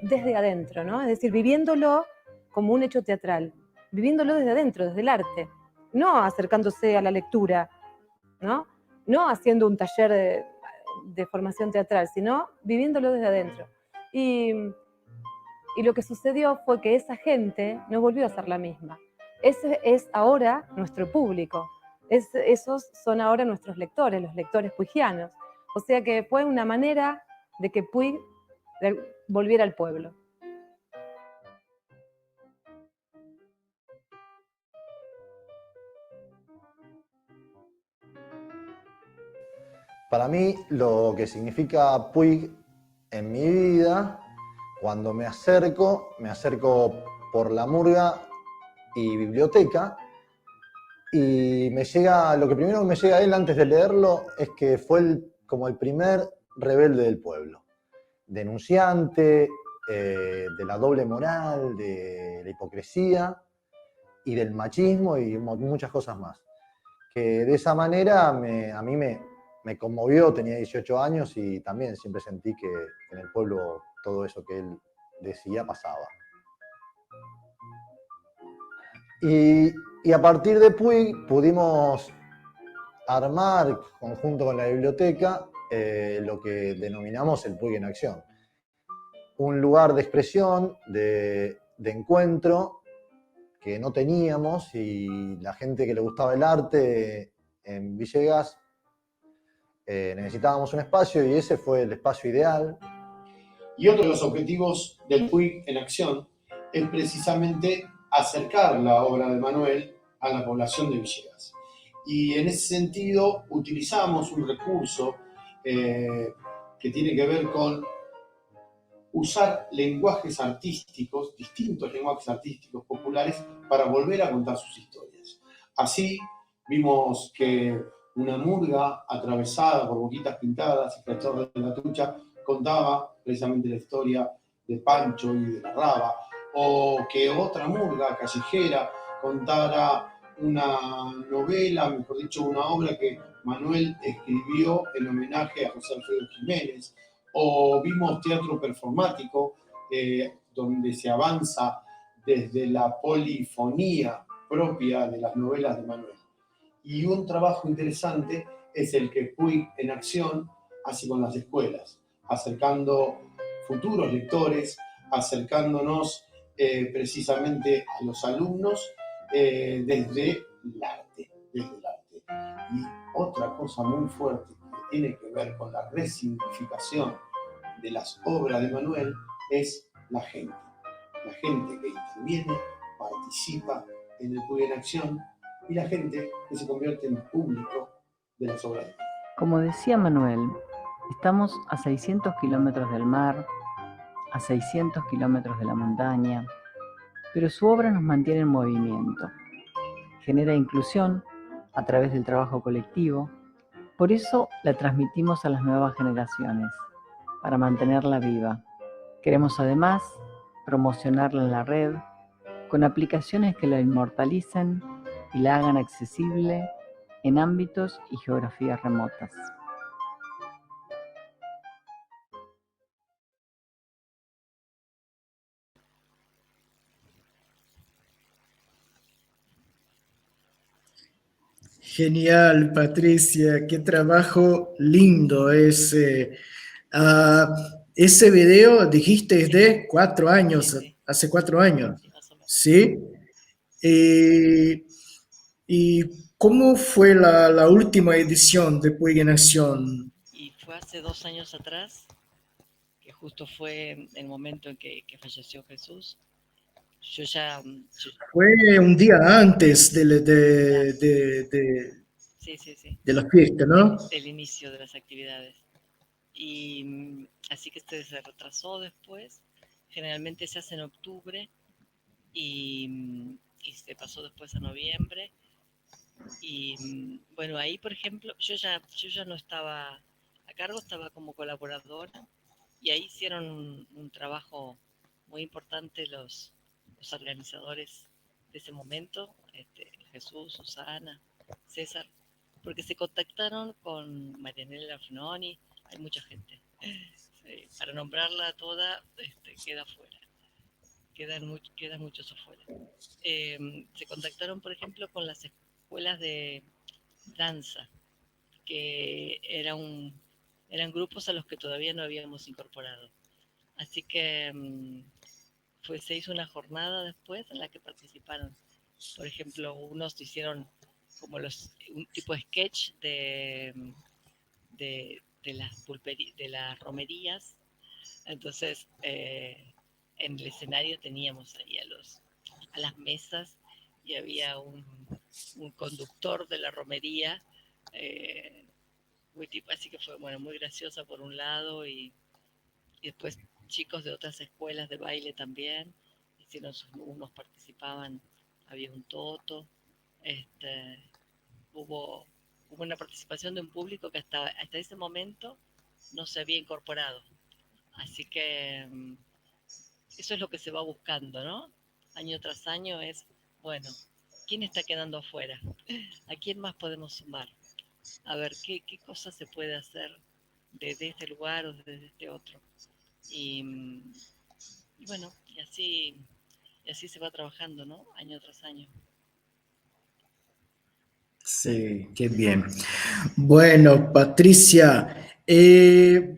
desde adentro, ¿no? Es decir, viviéndolo como un hecho teatral, viviéndolo desde adentro, desde el arte, no acercándose a la lectura, ¿no? No haciendo un taller de formación teatral, sino viviéndolo desde adentro. Y lo que sucedió fue que esa gente no volvió a ser la misma. Ese es ahora nuestro público. Esos son ahora nuestros lectores, los lectores puigianos. O sea que fue una manera de que Puig volviera al pueblo. Para mí, lo que significa Puig en mi vida, cuando me acerco por la murga y biblioteca, y lo que primero que me llega a él antes de leerlo es que fue como el primer rebelde del pueblo, denunciante de la doble moral, de la hipocresía y del machismo y muchas cosas más. Que de esa manera a mí me conmovió, tenía 18 años y también siempre sentí que en el pueblo todo eso que él decía pasaba. Y a partir de Puig pudimos armar, conjunto con la biblioteca, lo que denominamos el Puig en Acción. Un lugar de expresión, de encuentro que no teníamos, y la gente que le gustaba el arte en Villegas necesitábamos un espacio, y ese fue el espacio ideal. Y otro de los objetivos del Puig en Acción es precisamente acercar la obra de Manuel a la población de Villegas. Y en ese sentido utilizamos un recurso que tiene que ver con usar lenguajes artísticos, distintos lenguajes artísticos populares, para volver a contar sus historias. Así vimos que una murga atravesada por boquitas pintadas y cachorros de la trucha contaba precisamente la historia de Pancho y de la Raba, o que otra murga callejera contara una novela, mejor dicho, una obra que Manuel escribió en homenaje a José Alfredo Jiménez, o vimos teatro performático, donde se avanza desde la polifonía propia de las novelas de Manuel. Y un trabajo interesante es el que Puig en Acción hace con las escuelas, acercando futuros lectores, acercándonos precisamente a los alumnos desde el arte. Y otra cosa muy fuerte que tiene que ver con la resignificación de las obras de Manuel es la gente que interviene participa en el Puig en Acción y la gente que se convierte en público de las obras de Puig. Como decía Manuel, estamos a 600 kilómetros del mar, a 600 kilómetros de la montaña, pero su obra nos mantiene en movimiento. Genera inclusión a través del trabajo colectivo, por eso la transmitimos a las nuevas generaciones, para mantenerla viva. Queremos además promocionarla en la red con aplicaciones que la inmortalicen y la hagan accesible en ámbitos y geografías remotas. Genial, Patricia, qué trabajo lindo ese. Ese video dijiste es de 4 años, Sí. hace 4 años, Sí, más o menos. ¿sí? ¿Y cómo fue la última edición de Puig en Acción? Y fue hace 2 años atrás, que justo fue el momento en que falleció Jesús. Yo ya Fue un día antes sí, de la fiesta, ¿no? del inicio de las actividades. Y así que se retrasó después. Generalmente se hace en octubre y se pasó después a noviembre. Y bueno, ahí por ejemplo, yo ya no estaba a cargo, estaba como colaboradora y ahí hicieron un trabajo muy importante los organizadores de ese momento, Jesús, Susana, César, porque se contactaron con Marianela Fnoni, hay mucha gente. Para nombrarla toda, queda fuera. Quedan muchos afuera. Se contactaron, por ejemplo, con las escuelas de danza, que eran grupos a los que todavía no habíamos incorporado. Así que se hizo una jornada después en la que participaron. Por ejemplo, unos hicieron como un tipo de sketch de las romerías. Entonces, en el escenario teníamos ahí a las mesas y había un conductor de la romería, así que fue muy graciosa por un lado y después chicos de otras escuelas de baile también, unos participaban, había un toto, hubo una participación de un público que hasta ese momento no se había incorporado. Así que eso es lo que se va buscando, ¿no? Año tras año es, bueno, ¿quién está quedando afuera? ¿A quién más podemos sumar? A ver, ¿qué cosa se puede hacer desde este lugar o desde este otro? Y bueno, y así se va trabajando, ¿no? Año tras año. Sí, qué bien. Bueno, Patricia, estuve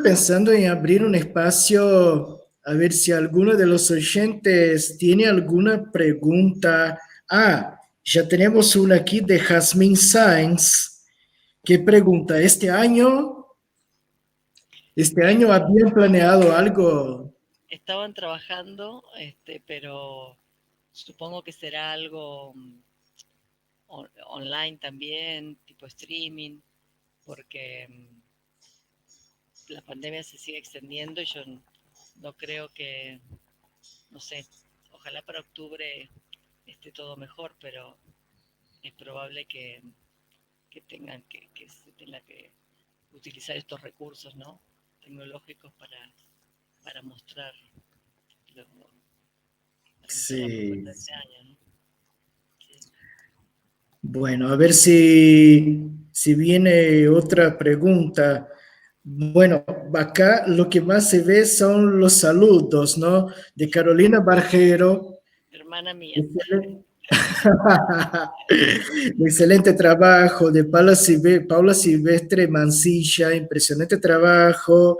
pensando en abrir un espacio a ver si alguno de los oyentes tiene alguna pregunta. Ya tenemos una aquí de Jasmine Sainz, que pregunta, ¿este año habían planeado algo? Estaban trabajando, pero supongo que será algo online también, tipo streaming, porque la pandemia se sigue extendiendo y yo no creo que, no sé, ojalá para octubre esté todo mejor, pero es probable que se tenga que utilizar estos recursos, ¿no? Tecnológicos para mostrar Sí. este año, ¿no? Sí. Bueno, a ver si viene otra pregunta. Bueno, acá lo que más se ve son los saludos, ¿no? De Carolina Barjero. Hermana mía. Excelente trabajo de Paula Silvestre Mancilla, impresionante trabajo.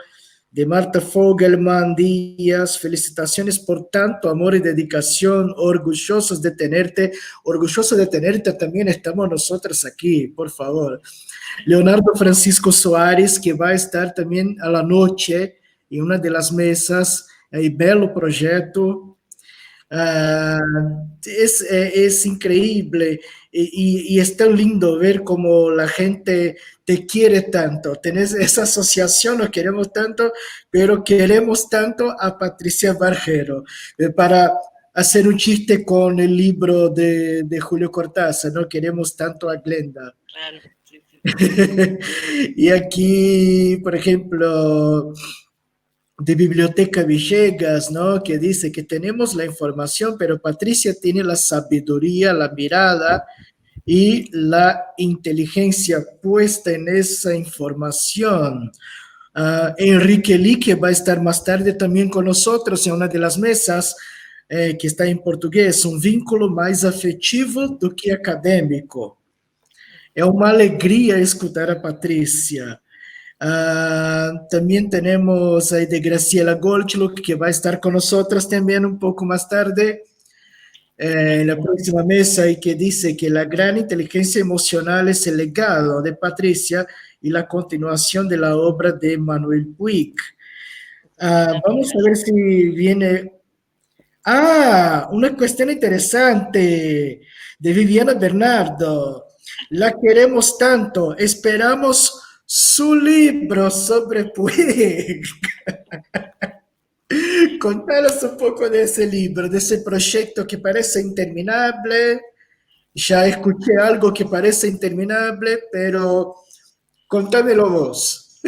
De Marta Fogelman Díaz, felicitaciones por tanto amor y dedicación, orgullosos de tenerte también estamos nosotros aquí, por favor. Leonardo Francisco Soares, que va a estar también a la noche en una de las mesas, belo proyecto. Ah, es increíble y es tan lindo ver cómo la gente te quiere tanto. Tenés esa asociación, nos queremos tanto, pero queremos tanto a Patricia Bargero. Para hacer un chiste con el libro de Julio Cortázar, ¿no? Queremos tanto a Glenda. Claro, sí, sí. Y aquí, por ejemplo, de Biblioteca Villegas, ¿no? Que dice que tenemos la información, pero Patricia tiene la sabiduría, la mirada y la inteligencia puesta en esa información. Enrique Lee, que va a estar más tarde también con nosotros en una de las mesas, que está en portugués, un vínculo más afetivo do que académico. É uma alegria escutar a Patrícia. También tenemos ahí de Graciela Goldschluck, que va a estar con nosotros también un poco más tarde en la próxima mesa y que dice que la gran inteligencia emocional es el legado de Patricia y la continuación de la obra de Manuel Puig. Vamos a ver si viene. Una cuestión interesante de Viviana Bernardo. La queremos tanto, esperamos su libro sobre Puig. Contanos un poco de ese libro, de ese proyecto que parece interminable. Ya escuché algo que parece interminable, pero contámelo vos.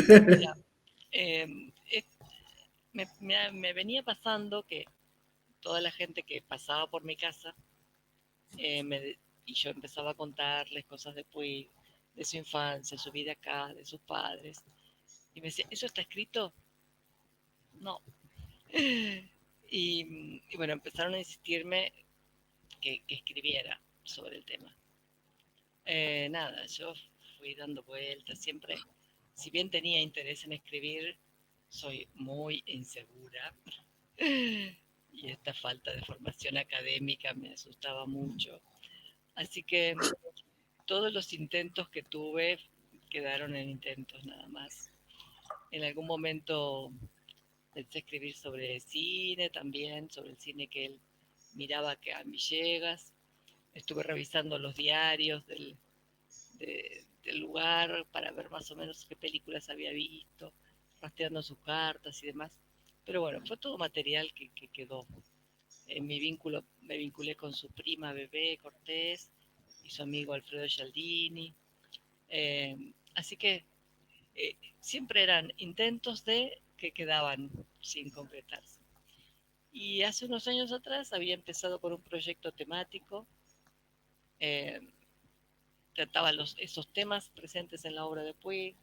Mira, me venía pasando que toda la gente que pasaba por mi casa y yo empezaba a contarles cosas de su infancia, su vida acá, de sus padres. Y me decía, ¿eso está escrito? No. Y bueno, empezaron a insistirme que escribiera sobre el tema. Nada, yo fui dando vueltas, siempre, si bien tenía interés en escribir, soy muy insegura y esta falta de formación académica me asustaba mucho. Así que todos los intentos que tuve quedaron en intentos nada más. En algún momento pensé escribir sobre cine también, sobre el cine que él miraba acá en Villegas. Estuve revisando los diarios del lugar para ver más o menos qué películas había visto, rastreando sus cartas y demás. Pero bueno, fue todo material que quedó. Me vinculé con su prima Bebé Cortés y su amigo Alfredo Gialdini. Así que siempre eran intentos de que quedaban sin concretarse. Y hace unos años atrás había empezado con un proyecto temático, eh, trataba esos temas presentes en la obra de Puig,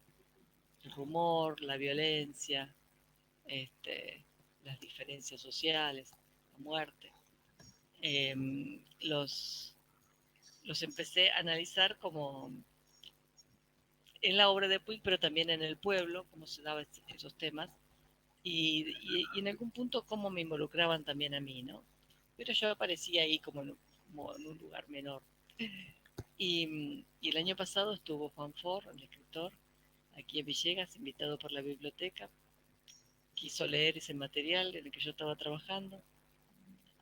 el rumor, la violencia, las diferencias sociales, la muerte. Eh, los, los empecé a analizar como en la obra de Puig, pero también en el pueblo, cómo se daban esos temas, y en algún punto cómo me involucraban también a mí, ¿no? Pero yo aparecía ahí como en un lugar menor. Y el año pasado estuvo Juan Ford, el escritor, aquí en Villegas, invitado por la biblioteca. Quiso leer ese material en el que yo estaba trabajando.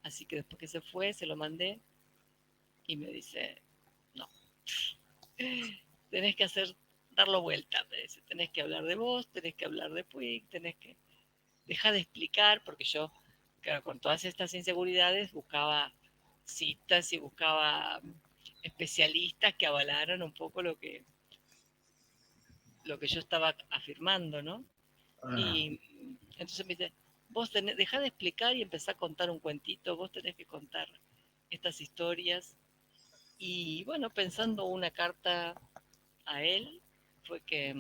Así que después que se fue, se lo mandé y me dice, no, tenés que darlo vuelta, me dice, tenés que hablar de vos, tenés que hablar de Puig, tenés que dejar de explicar, porque yo, claro, con todas estas inseguridades buscaba citas y buscaba especialistas que avalaran un poco lo que yo estaba afirmando, ¿no? Y entonces me dice, dejá de explicar y empezá a contar un cuentito, vos tenés que contar estas historias. Y bueno, pensando una carta a él, fue que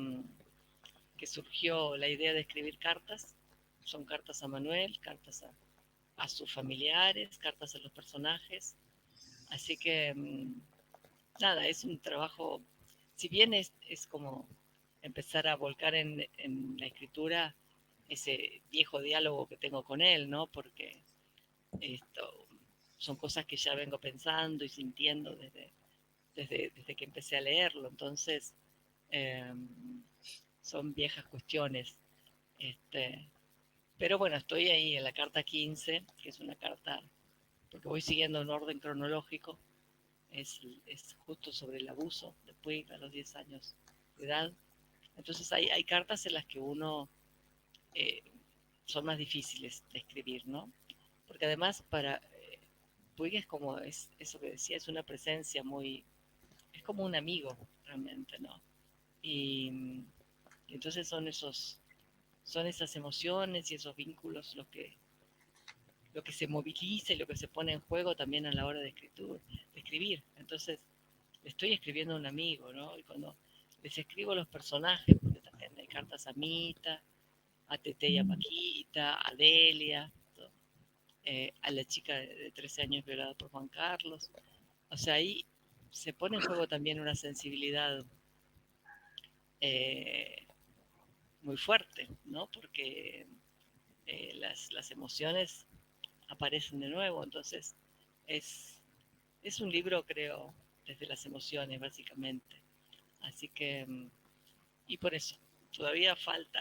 surgió la idea de escribir cartas. Son cartas a Manuel, cartas a sus familiares, cartas a los personajes. Así que, nada, es un trabajo, si bien es como empezar a volcar en la escritura ese viejo diálogo que tengo con él, ¿no? Porque esto son cosas que ya vengo pensando y sintiendo desde que empecé a leerlo. Entonces, son viejas cuestiones. Pero bueno, estoy ahí en la carta 15, que es una carta porque voy siguiendo un orden cronológico, es justo sobre el abuso de Puig a los 10 años de edad. Entonces hay cartas en las que uno son más difíciles de escribir, ¿no? Porque además para Puig es como, es eso que decía, es una presencia muy, es como un amigo realmente, ¿no? Y entonces son esas emociones y esos vínculos lo que se moviliza y lo que se pone en juego también a la hora de escribir. Entonces, le estoy escribiendo a un amigo, ¿no? Y cuando les escribo a los personajes, porque también hay cartas a Mita, a Tete y a Paquita, a Delia, a la chica de 13 años violada por Juan Carlos. O sea, ahí se pone en juego también una sensibilidad muy fuerte, ¿no? Porque las emociones aparecen de nuevo, entonces es un libro, creo, desde las emociones, básicamente. Así que, y por eso, todavía falta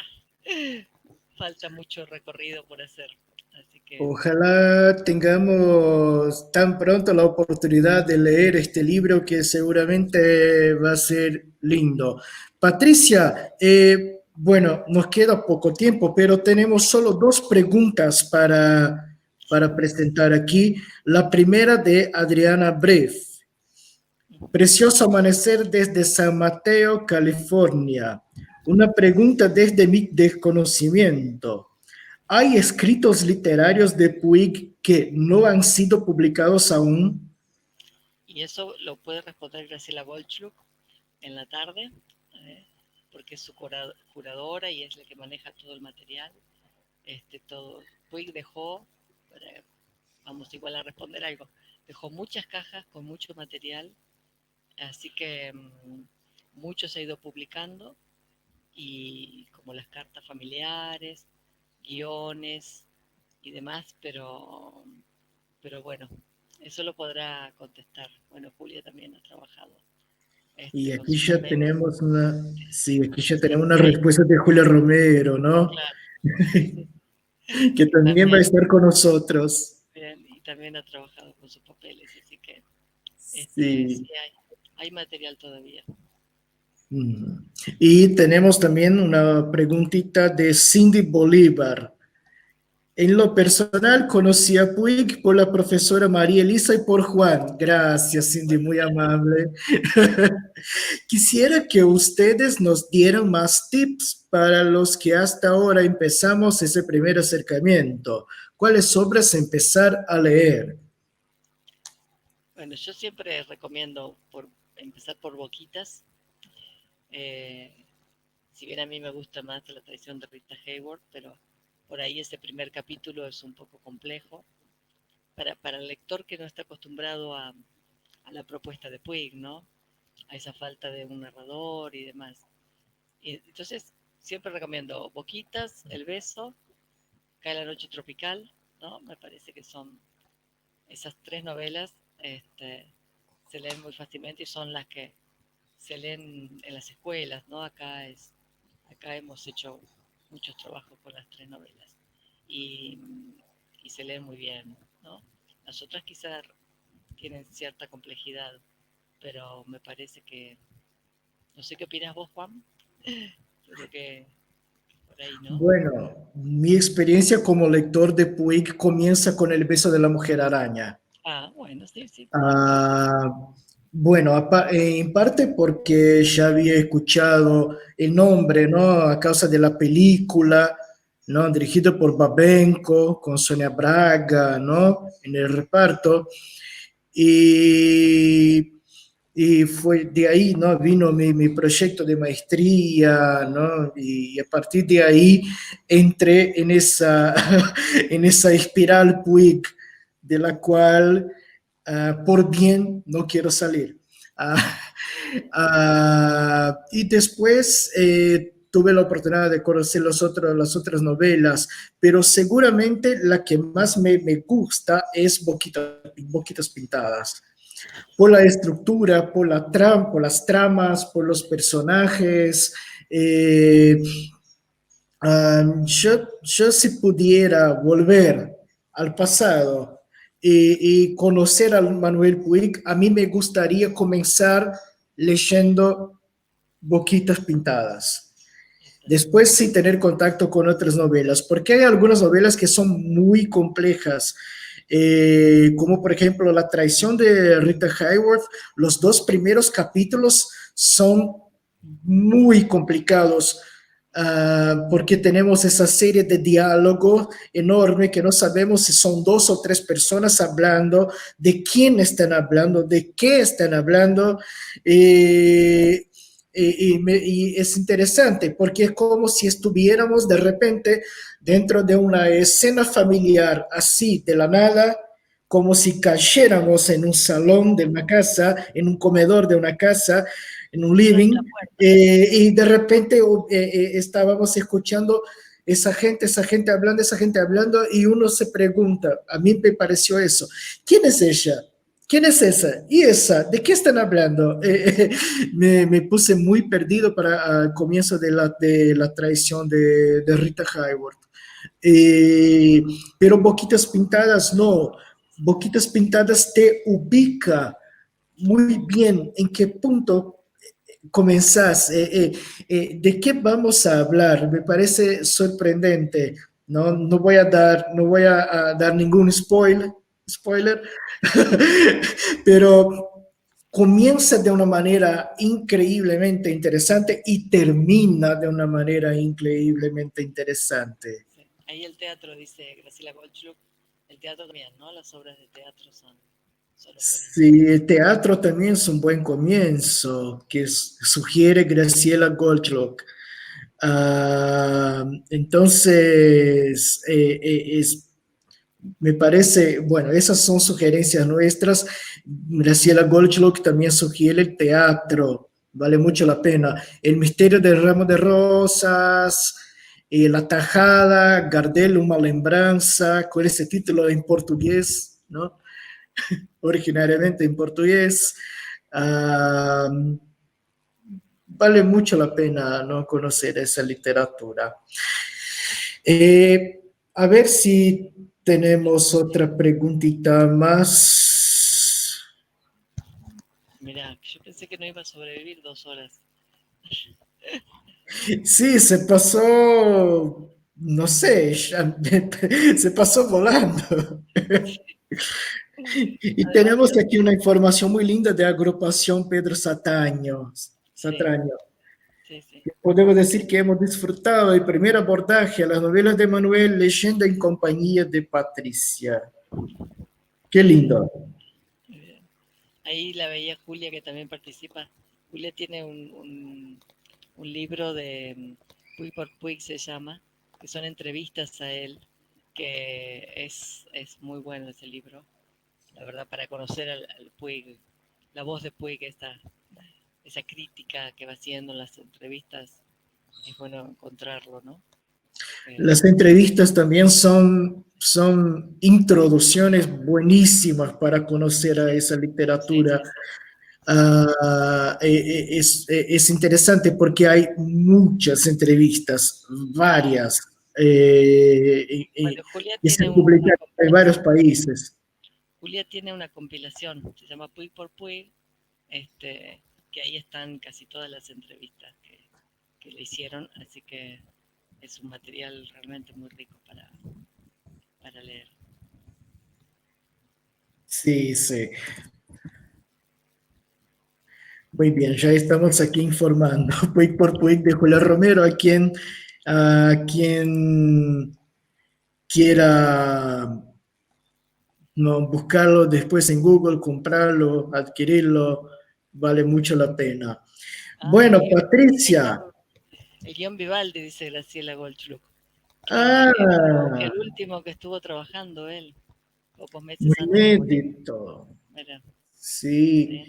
mucho recorrido por hacer. Así que, Ojalá tengamos tan pronto la oportunidad de leer este libro que seguramente va a ser lindo. Patricia, bueno, nos queda poco tiempo, pero tenemos solo dos preguntas para presentar aquí. La primera de Adriana Breff. Precioso amanecer desde San Mateo, California. Una pregunta desde mi desconocimiento. ¿Hay escritos literarios de Puig que no han sido publicados aún? y eso lo puede responder Graciela Bolchuk en la tarde, porque es su curadora y es la que maneja todo el material. Todo. Puig dejó, vamos igual a responder algo, dejó muchas cajas con mucho material, así que mucho se ha ido publicando, y como las cartas familiares, guiones y demás, pero bueno, eso lo podrá contestar. Bueno, Julia también ha trabajado. Y Con aquí sus ya papeles. tenemos una, sí, aquí ya tenemos una Sí, respuesta de Julia Romero, ¿no? claro. Sí. Que también va a También, estar con nosotros. bien, y también ha trabajado con sus papeles, así que sí Sí. hay material todavía. Mm. Y tenemos también una preguntita de Cindy Bolívar. En lo personal, conocí a Puig por la profesora María Elisa y por Juan. Gracias, Cindy, muy amable. Quisiera que ustedes nos dieran más tips para los que hasta ahora empezamos ese primer acercamiento. ¿Cuáles obras empezar a leer? Bueno, yo siempre recomiendo empezar por Boquitas. Si bien a mí me gusta más la tradición de Rita Hayworth, pero por ahí ese primer capítulo es un poco complejo para el lector que no está acostumbrado a la propuesta de Puig, ¿no? A esa falta de un narrador y demás. Y entonces, siempre recomiendo Boquitas, El beso, Cae la noche tropical, ¿no? Me parece que son esas tres novelas, se leen muy fácilmente y son las que se leen en las escuelas, ¿no? Acá hemos hecho muchos trabajos con las tres novelas y, y se leen muy bien, ¿no? Las otras quizás tienen cierta complejidad, pero me parece que, no sé qué opinas vos, Juan, pero que por ahí, ¿no? Bueno, mi experiencia como lector de Puig comienza con El beso de la mujer araña. Ah, bueno, sí, sí. Ah, bueno, en parte porque ya había escuchado el nombre, ¿no? A causa de la película, ¿no? Dirigido por Babenco, con Sonia Braga, ¿no? En el reparto. Y, y fue de ahí, ¿no? Vino mi proyecto de maestría, ¿no? Y a partir de ahí entré en esa, en esa espiral Puig, de la cual por bien no quiero salir. Y después tuve la oportunidad de conocer las otras novelas, pero seguramente la que más me gusta es Boquitas Pintadas. Por la estructura, por las tramas, por los personajes. Yo si pudiera volver al pasado y conocer a Manuel Puig, a mí me gustaría comenzar leyendo Boquitas Pintadas. Después sí tener contacto con otras novelas, porque hay algunas novelas que son muy complejas, como por ejemplo La traición de Rita Hayworth. Los dos primeros capítulos son muy complicados, porque tenemos esa serie de diálogo enorme que no sabemos si son dos o tres personas hablando, de quién están hablando, de qué están hablando. Y es interesante porque es como si estuviéramos de repente dentro de una escena familiar así de la nada, como si cayéramos en un salón de una casa, en un comedor de una casa, en un living, y de repente estábamos escuchando esa gente hablando, y uno se pregunta, a mí me pareció eso, ¿quién es ella? ¿Quién es esa? ¿Y esa? ¿De qué están hablando? Me puse muy perdido para el comienzo de la traición de Rita Hayworth. Pero Boquitas Pintadas no. Boquitas Pintadas te ubica muy bien en qué punto comenzás, de qué vamos a hablar. Me parece sorprendente. No voy a dar ningún spoiler, pero comienza de una manera increíblemente interesante y termina de una manera increíblemente interesante. Sí. Ahí el teatro, dice Graciela Goldschluck, el teatro también, ¿no? Las obras de teatro son Sí, el teatro también es un buen comienzo, que sugiere Graciela Goldschluck. Entonces, me parece, bueno, esas son sugerencias nuestras. Graciela Goldschluck también sugiere el teatro, vale mucho la pena. El misterio del ramo de rosas, La tajada, Gardel, una lembranza, con ese título en portugués, ¿no? Originariamente en portugués. Vale mucho la pena, ¿no?, conocer esa literatura. A ver si tenemos otra preguntita más. Mira, yo pensé que no iba a sobrevivir 2 horas. Sí, se pasó, no sé, se pasó volando. Y Además, tenemos aquí una información muy linda de agrupación Pedro Sataño. Satraño. sí, sí. Podemos decir que hemos disfrutado del primer abordaje a las novelas de Manuel leyendo en compañía de Patricia. Qué lindo. Muy bien. Ahí la veía Julia, que también participa. Julia tiene un libro de Puig por Puig, se llama, que son entrevistas a él, que es muy bueno ese libro, la verdad, para conocer al Puig, la voz de Puig, esa crítica que va haciendo en las entrevistas, es bueno encontrarlo, ¿no? Las entrevistas también son introducciones buenísimas para conocer a esa literatura. Es interesante porque hay muchas entrevistas, varias, Bueno, Julia que se tiene publican en varios países. Julia tiene una compilación, se llama Puig por Puig, que ahí están casi todas las entrevistas que le hicieron, así que es un material realmente muy rico para leer. Sí, sí. Muy bien, ya estamos aquí informando. Puig por Puig de Julia Romero, a quien quiera, no, buscarlo después en Google, comprarlo, adquirirlo, vale mucho la pena. Bueno, Patricia. El guión Vivaldi, dice Graciela Goldschluck, Ah, el último que estuvo trabajando él, pocos meses muy antes de morir. inédito. Mira, Sí.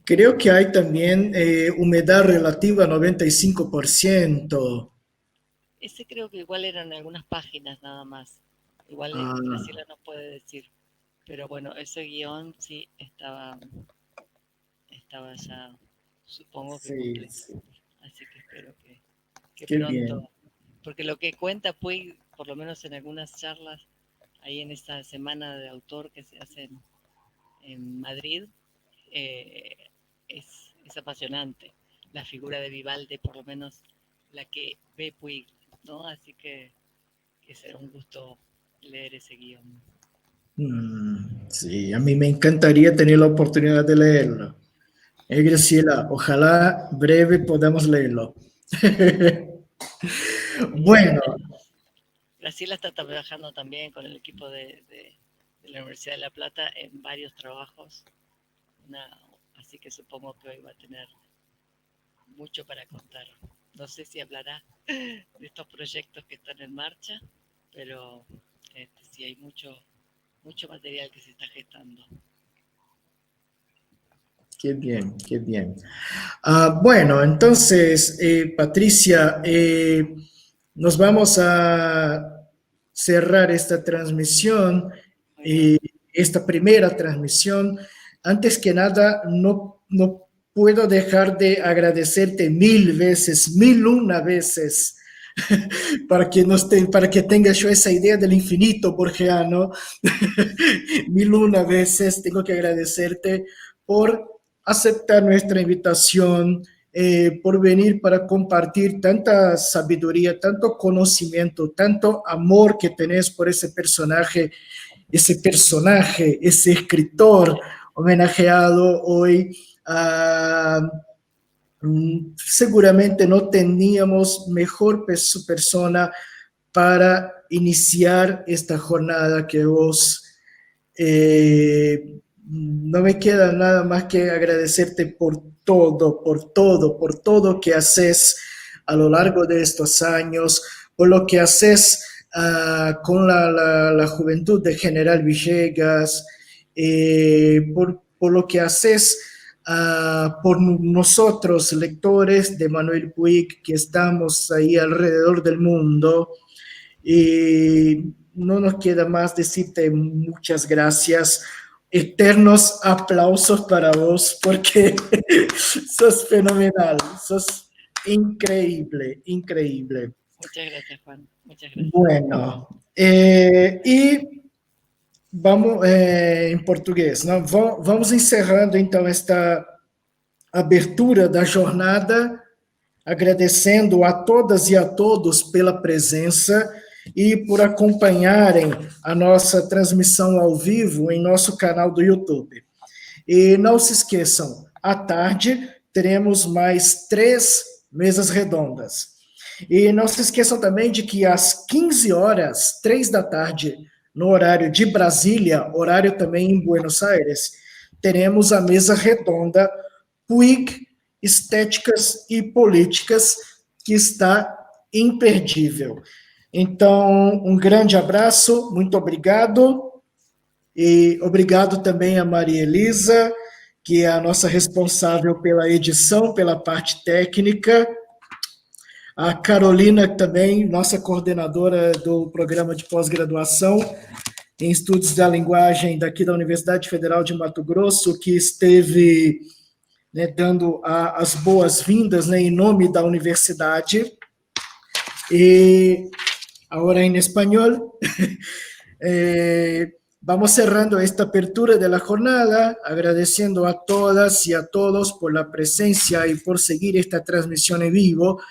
Creo que hay también humedad relativa 95%. ese creo que igual eran algunas páginas nada más. Igual Ah, Graciela no puede decir. Pero bueno, ese guión sí estaba ya, supongo que sí, completo. sí. Así que espero que Qué pronto, bien. porque lo que cuenta Puig, por lo menos en algunas charlas, ahí en esta semana de autor que se hace en Madrid, es apasionante. La figura de Vivaldi, por lo menos la que ve Puig, ¿no? Así que será un gusto leer ese guión. Sí, a mí me encantaría tener la oportunidad de leerlo. Graciela, ojalá breve podamos leerlo. Bueno. Graciela está trabajando también con el equipo de la Universidad de La Plata en varios trabajos, así que supongo que hoy va a tener mucho para contar. No sé si hablará de estos proyectos que están en marcha, pero sí hay mucho material que se está gestando. Qué bien, qué bien. Bueno, entonces, Patricia, nos vamos a cerrar esta transmisión, esta primera transmisión. Antes que nada, no puedo dejar de agradecerte 1000 veces, 1001 veces, para que tengas yo esa idea del infinito borgiano. 1001 veces tengo que agradecerte por aceptar nuestra invitación, por venir para compartir tanta sabiduría, tanto conocimiento, tanto amor que tenés por ese personaje, ese escritor homenajeado hoy. Seguramente no teníamos mejor persona para iniciar esta jornada que vos. No me queda nada más que agradecerte por todo que haces a lo largo de estos años, por lo que haces con la juventud de General Villegas, por lo que haces por nosotros, lectores de Manuel Puig, que estamos ahí alrededor del mundo. No nos queda más decirte muchas gracias. Eternos aplausos para vos, porque sos fenomenal, sos increíble. Muchas gracias, Juan. Muchas gracias. Bueno, e vamos em português, não? Vamos encerrando então esta abertura da jornada, agradecendo a todas e a todos pela presença e por acompanharem a nossa transmissão ao vivo em nosso canal do YouTube. E não se esqueçam, à tarde teremos mais 3 mesas redondas. E não se esqueçam também de que às 15 horas, 3 da tarde, no horário de Brasília, horário também em Buenos Aires, teremos a mesa redonda Puig, Estéticas e Políticas, que está imperdível. Então, um grande abraço, muito obrigado, e obrigado também a Maria Elisa, que é a nossa responsável pela edição, pela parte técnica, a Carolina também, nossa coordenadora do programa de pós-graduação em Estudos da Linguagem daqui da Universidade Federal de Mato Grosso, que esteve, né, dando as boas-vindas, né, em nome da universidade. E agora em espanhol, vamos cerrando esta apertura de la jornada, agradeciendo a todas y a todos por la presencia y por seguir esta transmisión en vivo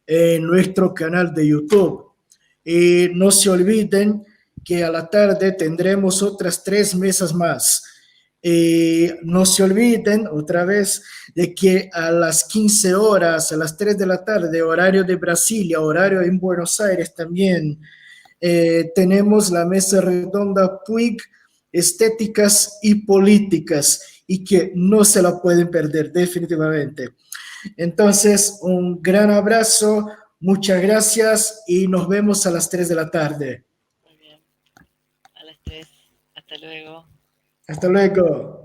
en nuestro canal de YouTube. Y no se olviden que a la tarde tendremos otras 3 mesas más. No se olviden otra vez de que a las 15 horas, a las 3 de la tarde, horario de Brasilia, horario en Buenos Aires también, tenemos la mesa redonda Puig, Estéticas y Políticas, y que no se la pueden perder definitivamente. Entonces, un gran abrazo, muchas gracias y nos vemos a las 3 de la tarde. Muy bien, a las 3, hasta luego. Hasta luego.